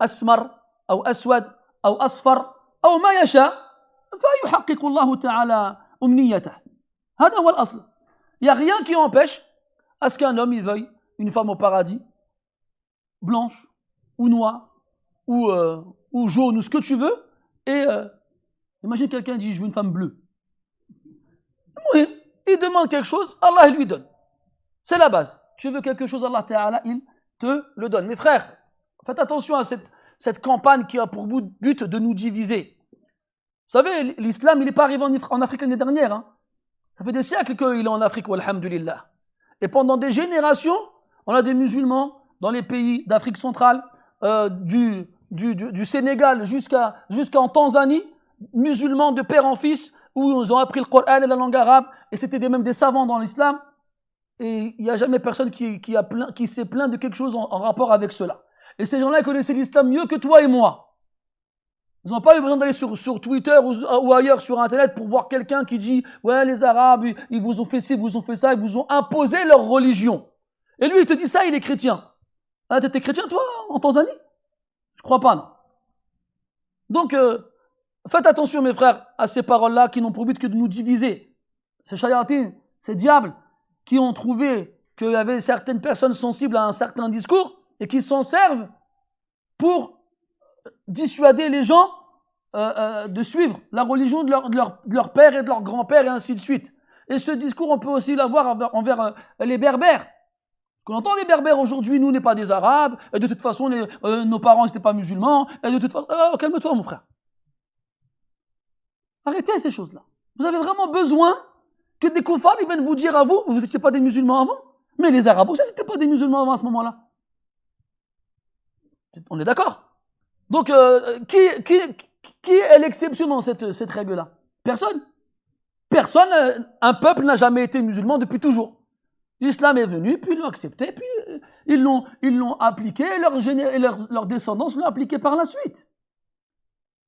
أسمر أو أسود أو أصفر أو ما يشاء فيحقق الله تعالى أمنيته. هذا هو الأصل. Il n'y a rien qui empêche à ce qu'un homme il veuille une femme au paradis, blanche ou noire ou jaune ou ce que tu veux. Et imagine quelqu'un dit je veux une femme bleue. Oui, il demande quelque chose, Allah il lui donne. C'est la base. Tu veux quelque chose, Allah Ta'ala, il te le donne. Mes frères, faites attention à cette campagne qui a pour but de nous diviser. Vous savez, l'islam, il n'est pas arrivé en Afrique l'année dernière. Hein. Ça fait des siècles qu'il est en Afrique, walhamdulillah. Et pendant des générations, on a des musulmans dans les pays d'Afrique centrale, du Sénégal jusqu'en Tanzanie, musulmans de père en fils, où ils ont appris le Coran et la langue arabe, et c'était même des savants dans l'islam. Et il n'y a jamais personne qui s'est plaint de quelque chose en rapport avec cela. Et ces gens-là connaissaient l'islam mieux que toi et moi. Ils n'ont pas eu besoin d'aller sur Twitter ou ailleurs sur Internet pour voir quelqu'un qui dit « Ouais, les Arabes, ils vous ont fait ci, ils vous ont fait ça, ils vous ont imposé leur religion. » Et lui, il te dit ça, il est chrétien. Ah, t'étais chrétien, toi, en Tanzanie? Je crois pas, non. Donc, faites attention, mes frères, à ces paroles-là qui n'ont pour but que de nous diviser. Ces shayatines, ces diables, qui ont trouvé qu'il y avait certaines personnes sensibles à un certain discours et qui s'en servent pour dissuader les gens de suivre la religion de leur père et de leur grand-père et ainsi de suite. Et ce discours, on peut aussi l'avoir envers les berbères. Qu'on entend les berbères aujourd'hui, nous, n'est pas des arabes, et de toute façon, nos parents n'étaient pas musulmans, et de toute façon... Oh, calme-toi, mon frère. Arrêtez ces choses-là. Vous avez vraiment besoin que des koufars ils viennent vous dire à vous, vous n'étiez pas des musulmans avant. Mais les arabes aussi, c'était pas des musulmans avant à ce moment-là. On est d'accord? Donc, qui est l'exception dans cette règle-là? Personne. Personne, un peuple n'a jamais été musulman depuis toujours. L'islam est venu, puis ils l'ont accepté, puis ils l'ont appliqué, et leur descendance l'ont appliqué par la suite.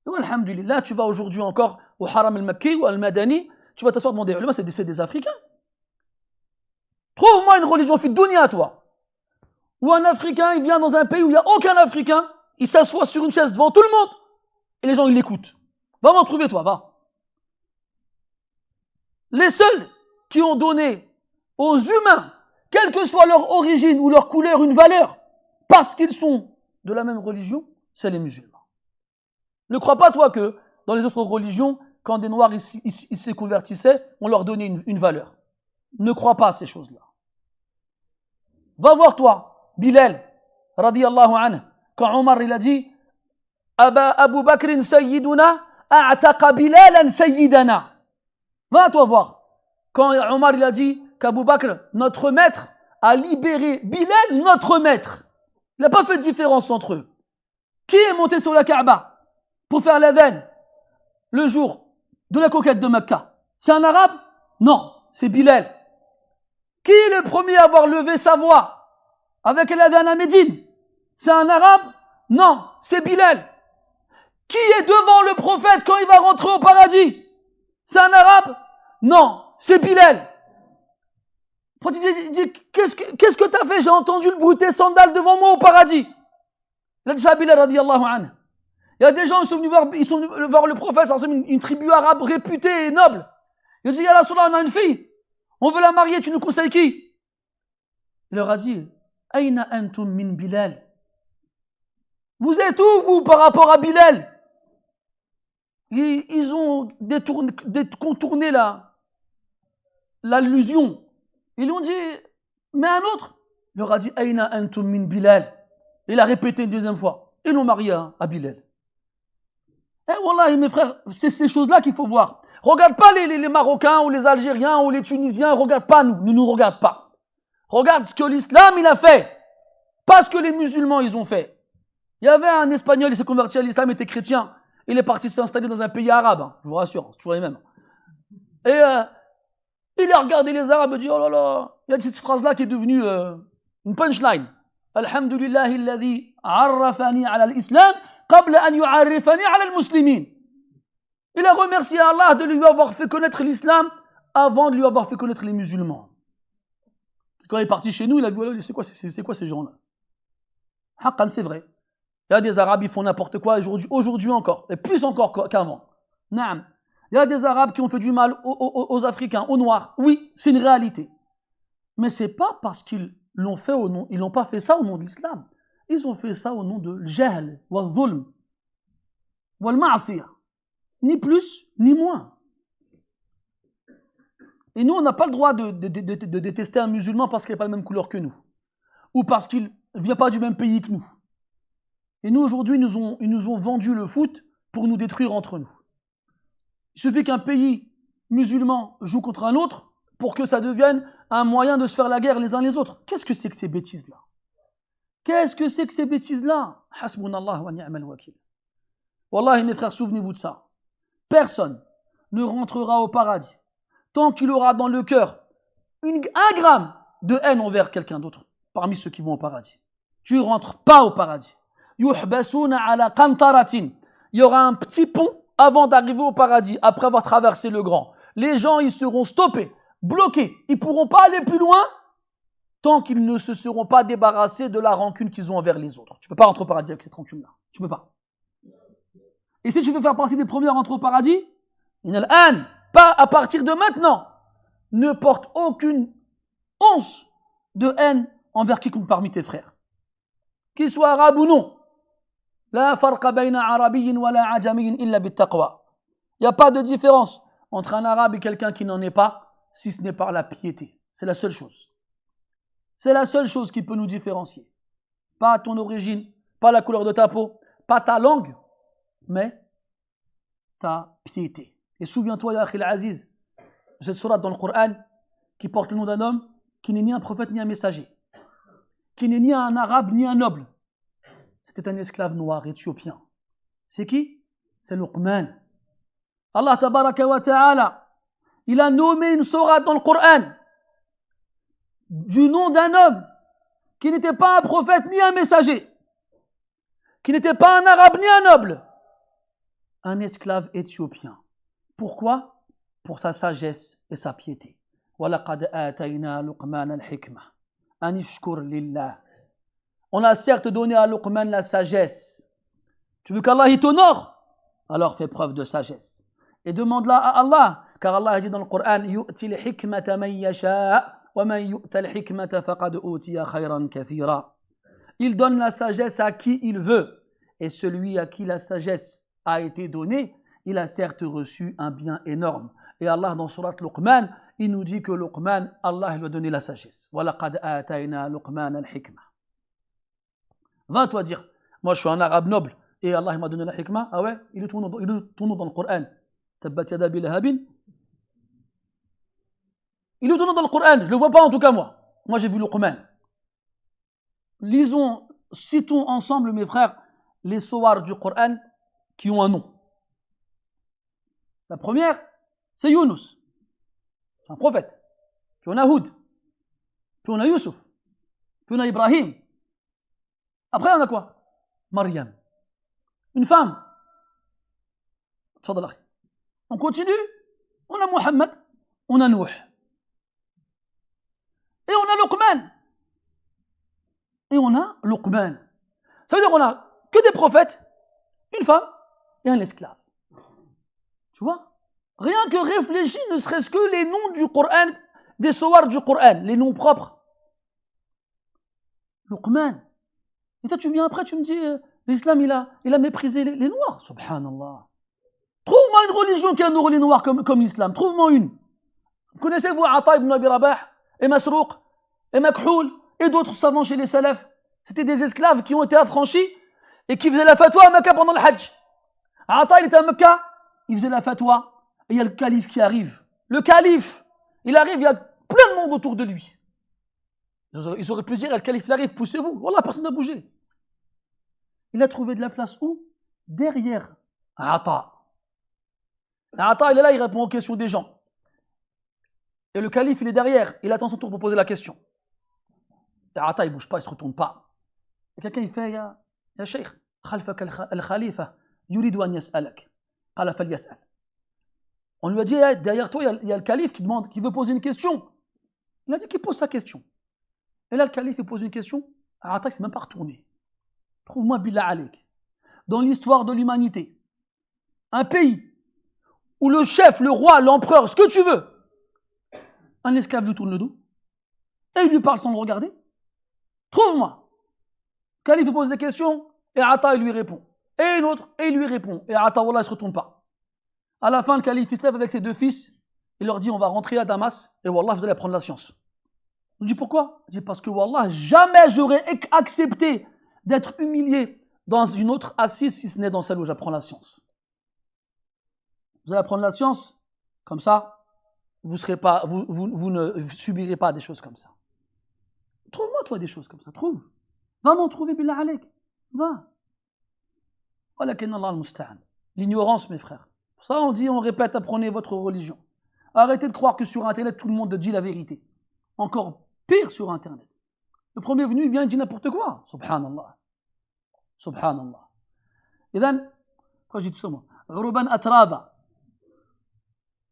Et alhamdulillah, tu vas aujourd'hui encore au Haram al-Makki ou al-Madani, tu vas t'asseoir devant des ulama, c'est des Africains. Trouve-moi une religion fi dunya, toi. Où un Africain, il vient dans un pays où il n'y a aucun Africain, il s'assoit sur une chaise devant tout le monde, et les gens, ils l'écoutent. Va m'en trouver, toi, va. Les seuls qui ont donné aux humains, quelle que soit leur origine ou leur couleur, une valeur, parce qu'ils sont de la même religion, c'est les musulmans. Ne crois pas, toi, que dans les autres religions, quand des noirs ils se convertissaient, on leur donnait une valeur. Ne crois pas à ces choses-là. Va voir, toi, Bilal, radiyallahu anhu, quand Omar il a dit Abu Bakr sayyiduna a'taqa Bilalan sayyidana. Va, toi, voir. Quand Omar il a dit qu'Abu Bakr, notre maître, a libéré Bilal, notre maître. Il n'a pas fait de différence entre eux. Qui est monté sur la Kaaba pour faire l'adhan le jour de la conquête de Mecca? C'est un arabe? Non, c'est Bilal. Qui est le premier à avoir levé sa voix avec l'adhan à Médine? C'est un arabe? Non, c'est Bilal. Qui est devant le prophète quand il va rentrer au paradis? C'est un arabe? Non, c'est Bilal. Il dit, qu'est-ce que t'as fait? J'ai entendu le bruit de tes sandales devant moi au paradis. Il a dit ça à Bilal radiyallahu anhu. Il y a des gens qui sont venus voir le prophète, une tribu arabe réputée et noble. Il a dit, ya Rasulallah, on a une fille. On veut la marier, tu nous conseilles qui? Il leur a dit, Aina antum min Bilal. Vous êtes où, vous, par rapport à Bilal? Ils ont contourné l'allusion. Ils lui ont dit, mais un autre, il leur a dit, Aina antum min Bilal. Il a répété une deuxième fois. Ils l'ont marié à Bilal. Eh, wallah, mes frères, c'est ces choses-là qu'il faut voir. Regarde pas les Marocains ou les Algériens ou les Tunisiens, regarde pas nous, ne nous regarde pas. Regarde ce que l'islam, il a fait. Pas ce que les musulmans, ils ont fait. Il y avait un Espagnol, il s'est converti à l'islam, il était chrétien. Il est parti s'installer dans un pays arabe, hein, je vous rassure, toujours les mêmes. Et il a regardé les Arabes et dit, oh là là, il y a cette phrase-là qui est devenue une punchline. Alhamdulillahi alladhi arrafani ala l'islam qabla an yu'arrifani ala al-muslimin. Il a remercié Allah de lui avoir fait connaître l'islam avant de lui avoir fait connaître les musulmans. Quand il est parti chez nous, il a dit, c'est quoi ces gens-là? Haqqan, c'est vrai. Il y a des Arabes, ils font n'importe quoi aujourd'hui encore, et plus encore qu'avant. Naam. Il y a des Arabes qui ont fait du mal aux Africains, aux Noirs. Oui, c'est une réalité. Mais c'est pas parce qu'ils l'ont fait au nom, ils n'ont pas fait ça au nom de l'islam. Ils ont fait ça au nom de jahl, wa dhulm, wa al-ma'asiyah. Ni plus, ni moins. Et nous, on n'a pas le droit de détester un musulman parce qu'il n'a pas la même couleur que nous. Ou parce qu'il ne vient pas du même pays que nous. Et nous, aujourd'hui, ils nous ont vendu le foot pour nous détruire entre nous. Il suffit qu'un pays musulman joue contre un autre pour que ça devienne un moyen de se faire la guerre les uns les autres. Qu'est-ce que c'est que ces bêtises-là? Qu'est-ce que c'est que ces bêtises-là? Hasbunallah wa ni'mal wakil. Wallahi, mes frères, souvenez-vous de ça. Personne ne rentrera au paradis tant qu'il aura dans le cœur un gramme de haine envers quelqu'un d'autre parmi ceux qui vont au paradis. Tu ne rentres pas au paradis. Yuhbasuna ala qantaratin. Il y aura un petit pont avant d'arriver au paradis, après avoir traversé le grand. Les gens, ils seront stoppés, bloqués. Ils ne pourront pas aller plus loin tant qu'ils ne se seront pas débarrassés de la rancune qu'ils ont envers les autres. Tu ne peux pas rentrer au paradis avec cette rancune-là. Tu ne peux pas. Et si tu veux faire partie des premiers à rentrer au paradis, pas à partir de maintenant, ne porte aucune once de haine envers quiconque parmi tes frères. Qu'il soit arabe ou non. La farqa bayna arabiyyin wa la ajamiyyin illa bittaqwa. Il n'y a pas de différence entre un arabe et quelqu'un qui n'en est pas, si ce n'est par la piété. C'est la seule chose. C'est la seule chose qui peut nous différencier. Pas ton origine, pas la couleur de ta peau, pas ta langue, mais ta piété. Et souviens-toi, ya Akhil Aziz, de cette sourate dans le Coran qui porte le nom d'un homme qui n'est ni un prophète ni un messager, qui n'est ni un arabe ni un noble. C'était un esclave noir éthiopien. C'est qui? C'est Luqman. Allah tabaraka wa ta'ala, il a nommé une sourate dans le Coran du nom d'un homme qui n'était pas un prophète ni un messager, qui n'était pas un arabe ni un noble, un esclave éthiopien. Pourquoi? Pour sa sagesse et sa piété. وَلَقَدْ آتَيْنَا لُقْمَانَ الْحِكْمَةَ أَنِ اشْكُرْ لِلَّهِ. On a certes donné à Luqman la sagesse. Tu veux qu'Allah y t'honore? Alors fais preuve de sagesse. Et demande-la à Allah, car Allah a dit dans le Coran, يُؤْتِ الْحِكْمَةَ مَنْ يَشَاءُ وَمَنْ يُؤْتَ الْحِكْمَةَ فَقَدْ أُوتِيَ خَيْرًا كَثِيرًا. Il donne la sagesse à qui il veut. Et celui à qui la sagesse a été donnée, il a certes reçu un bien énorme. Et Allah, dans surat Luqman, il nous dit que Luqman, Allah lui a donné la sagesse. وَلَقَدْ آتَيْنَا لُقْمَانَ الْحِكْمَةَ. Va toi dire, moi je suis un arabe noble et Allah m'a donné la hikmah. Ah ouais, il est ton nom dans le Coran. Tabbat yada Abi Lahabin. Il est ton nom dans le Coran, je le vois pas en tout cas moi. Moi j'ai vu Luqman. Citons ensemble mes frères les sourates du Coran qui ont un nom. La première, c'est Yunus, c'est un prophète. Puis on a Houd, puis on a Yusuf, puis on a Ibrahim. Après on a quoi? Maryam, une femme. On continue, on a Muhammad, on a Nuh. Et on a Luqman. Et on a Luqman. Ça veut dire qu'on a que des prophètes, une femme et un esclave. Tu vois? Rien que réfléchis, ne serait-ce que les noms du Coran, des sourates du Coran, les noms propres. Luqman. Et toi tu viens après, tu me dis, l'islam il a méprisé les noirs. Subhanallah. Trouve-moi une religion qui a honoré les noirs comme l'islam. Trouve-moi une. Connaissez-vous Ata ibn Abi Rabah et Masrouq et Makhoul et d'autres savants chez les salafs? C'était des esclaves qui ont été affranchis et qui faisaient la fatwa à Mecca pendant le Hajj. Ata, il était à Mecca, il faisait la fatwa et il y a le calife qui arrive. Le calife, il arrive, il y a plein de monde autour de lui. Ils auraient pu dire, le calife il arrive, poussez-vous. Wallah, personne n'a bougé. Il a trouvé de la place où? Derrière Ata. Ata, il est là, il répond aux questions des gens. Et le calife, il est derrière, il attend son tour pour poser la question. Et Ata, il ne bouge pas, il ne se retourne pas. Et quelqu'un, il fait, ya Sheikh, khalfak al-khalifa, yuridu an yas'alak. Qala fal yas'al. On lui a dit, derrière toi, il y a le calife qui demande, qui veut poser une question. Il a dit qu'il pose sa question. Et là, le calife, il pose une question. Ata, il ne s'est même pas retourné. Trouve-moi billah alik. Dans l'histoire de l'humanité, un pays où le chef, le roi, l'empereur, ce que tu veux, un esclave lui tourne le dos et il lui parle sans le regarder. Trouve-moi. Le calife pose des questions et Ata, il lui répond. Et une autre, et il lui répond. Et Ata, wallah, il ne se retourne pas. À la fin, le calife se lève avec ses deux fils. Il leur dit, on va rentrer à Damas et wallah, vous allez apprendre la science. Je dis pourquoi? Je dis parce que wallah, jamais j'aurais accepté d'être humilié dans une autre assise si ce n'est dans celle où j'apprends la science. Vous allez apprendre la science, comme ça, vous ne subirez pas des choses comme ça. Trouve-moi toi des choses comme ça, trouve. Va m'en trouver, billah alek. Va. Walakin Allah al-musta'an. L'ignorance, mes frères. Pour ça, on dit, on répète, apprenez votre religion. Arrêtez de croire que sur Internet, tout le monde dit la vérité. Encore pire sur Internet. Le premier venu, il vient et dit n'importe quoi. Subhanallah. Subhanallah. Et then, pourquoi je dis tout ça moi? Uruban atraba.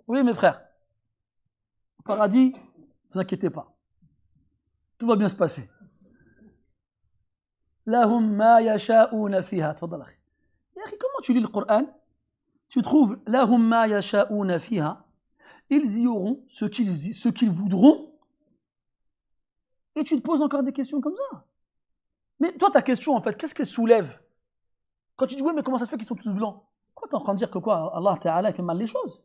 Oui, mes frères. Au paradis, ne vous inquiétez pas. Tout va bien se passer. Lahum ma yasha'una fiha. Tfadal akhi. Comment tu lis le Coran? Tu trouves lahum ma yasha'una fiha. Ils y auront ce qu'ils voudront. Et tu te poses encore des questions comme ça. Mais toi, ta question, en fait, qu'est-ce qu'elle soulève? Quand tu dis, oui, mais comment ça se fait qu'ils sont tous blancs? Quoi, t'es en train de dire que quoi? Allah Ta'ala, il fait mal les choses?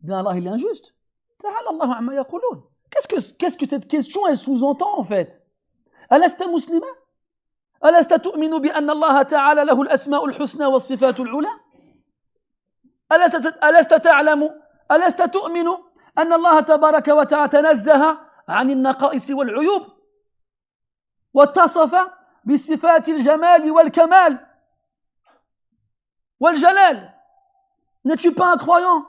Bien, Allah, il est injuste. Ta'ala Allahu amma yaqulun. Qu'est-ce que cette question, elle sous-entend, en fait? Alasta muslima? Alasta tu'minu bi anna Allah Ta'ala lahu al-asma'u al-husna wa as-sifatu al-ula? Alasta ta'lamu? Alasta tu'minu anna Allah tabaraka wa ta'ala tanazzaha عن النقائص والعيوب واتصف بصفات الجمال والكمال والجلال. N'es-tu pas un croyant?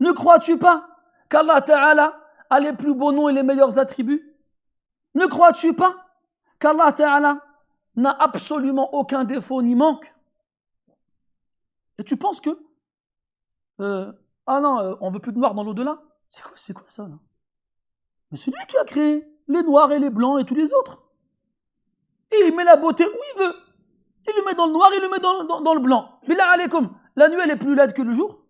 Ne crois-tu pas qu'Allah Ta'ala a les plus beaux noms et les meilleurs attributs? Ne crois-tu pas qu'Allah Ta'ala n'a absolument aucun défaut ni manque? Et tu penses que on veut plus de noir dans l'au-delà? C'est quoi ça là? Mais c'est lui qui a créé les noirs et les blancs et tous les autres. Et il met la beauté où il veut. Il le met dans le noir, il le met dans le blanc. Billah alaykoum, la nuit elle est plus laide que le jour.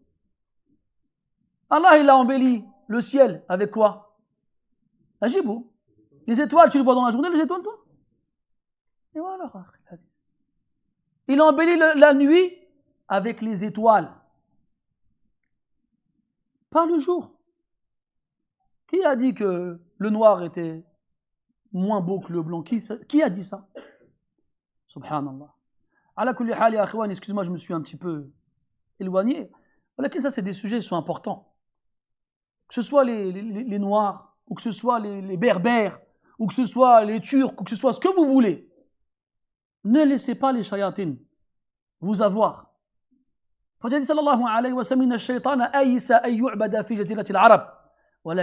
Allah il a embelli le ciel avec quoi? Ajibou. Les étoiles, tu les vois dans la journée, les étoiles toi? Et voilà. Il a embelli la nuit avec les étoiles. Pas le jour. Qui a dit que le noir était moins beau que le blanc? Qui a dit ça? Subhanallah. Ala kulli hal ya akhwan, excusez-moi, je me suis un petit peu éloigné. Voilà que ça, c'est des sujets qui sont importants. Que ce soit les noirs, ou que ce soit les berbères, ou que ce soit les turcs, ou que ce soit ce que vous voulez. Ne laissez pas les shayatines vous avoir. فجاء صلى الله عليه وسلم إن الشيطان أيس أن يعبد في جزيرة العرب. Le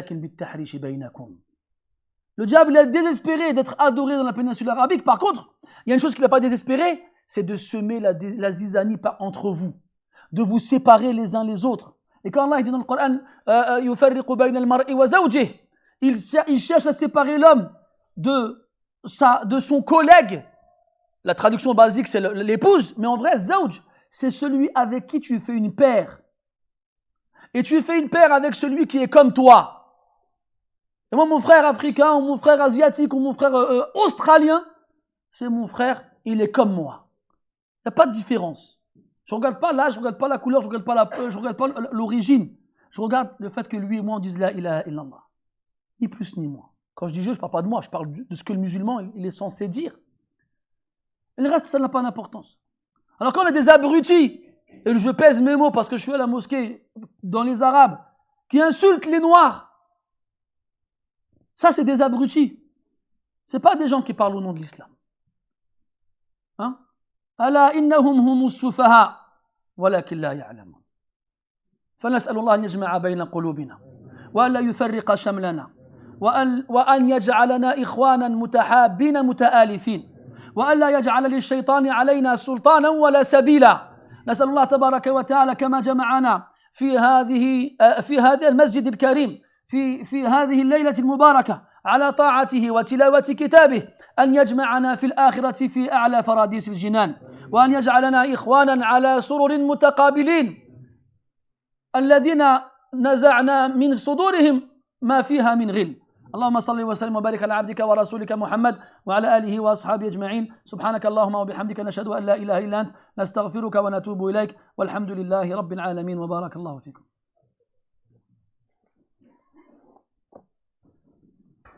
diable est désespéré d'être adoré dans la péninsule arabique. Par contre, il y a une chose qu'il n'a pas désespéré, c'est de semer la zizanie entre vous, de vous séparer les uns les autres. Et quand Allah dit dans le Coran, il cherche à séparer l'homme de son collègue. La traduction basique, c'est l'épouse, mais en vrai, zawj, c'est celui avec qui tu fais une paire. Et tu fais une paire avec celui qui est comme toi. Et moi, mon frère africain, ou mon frère asiatique, ou mon frère australien, c'est mon frère, il est comme moi. Il n'y a pas de différence. Je ne regarde pas l'âge, je ne regarde pas la couleur, je ne regarde pas l'origine. Je regarde le fait que lui et moi on dise la ilaha illallah. Ni plus ni moins. Quand je dis je ne parle pas de moi, je parle de ce que le musulman il est censé dire. Et le reste, ça n'a pas d'importance. Alors quand on a des abrutis, et je pèse mes mots parce que je suis à la mosquée dans les Arabes, qui insultent les Noirs, ça c'est des abrutis. C'est pas des gens qui parlent au nom de l'islam. Hein? Ala innahum humus sufaha, walakin la ya'lamun. فنسأل الله أن يجمع بين قلوبنا وألا يفرق شملنا وأن يجعلنا إخوانا متحابين متآلفين وألا يجعل للشيطان علينا سلطانا ولا سبيلا. نسأل الله تبارك وتعالى كما جمعنا في هذا المسجد الكريم في هذه الليلة المباركة على طاعته وتلاوة كتابه أن يجمعنا في الآخرة في أعلى فراديس الجنان وأن يجعلنا إخوانا على سرر متقابلين الذين نزعنا من صدورهم ما فيها من غل. اللهم صل وسلم وبارك على عبدك ورسولك محمد وعلى آله وأصحابه أجمعين. سبحانك اللهم وبحمدك نشهد أن لا إله إلا أنت نستغفرك ونتوب إليك والحمد لله رب العالمين وبارك الله فيكم.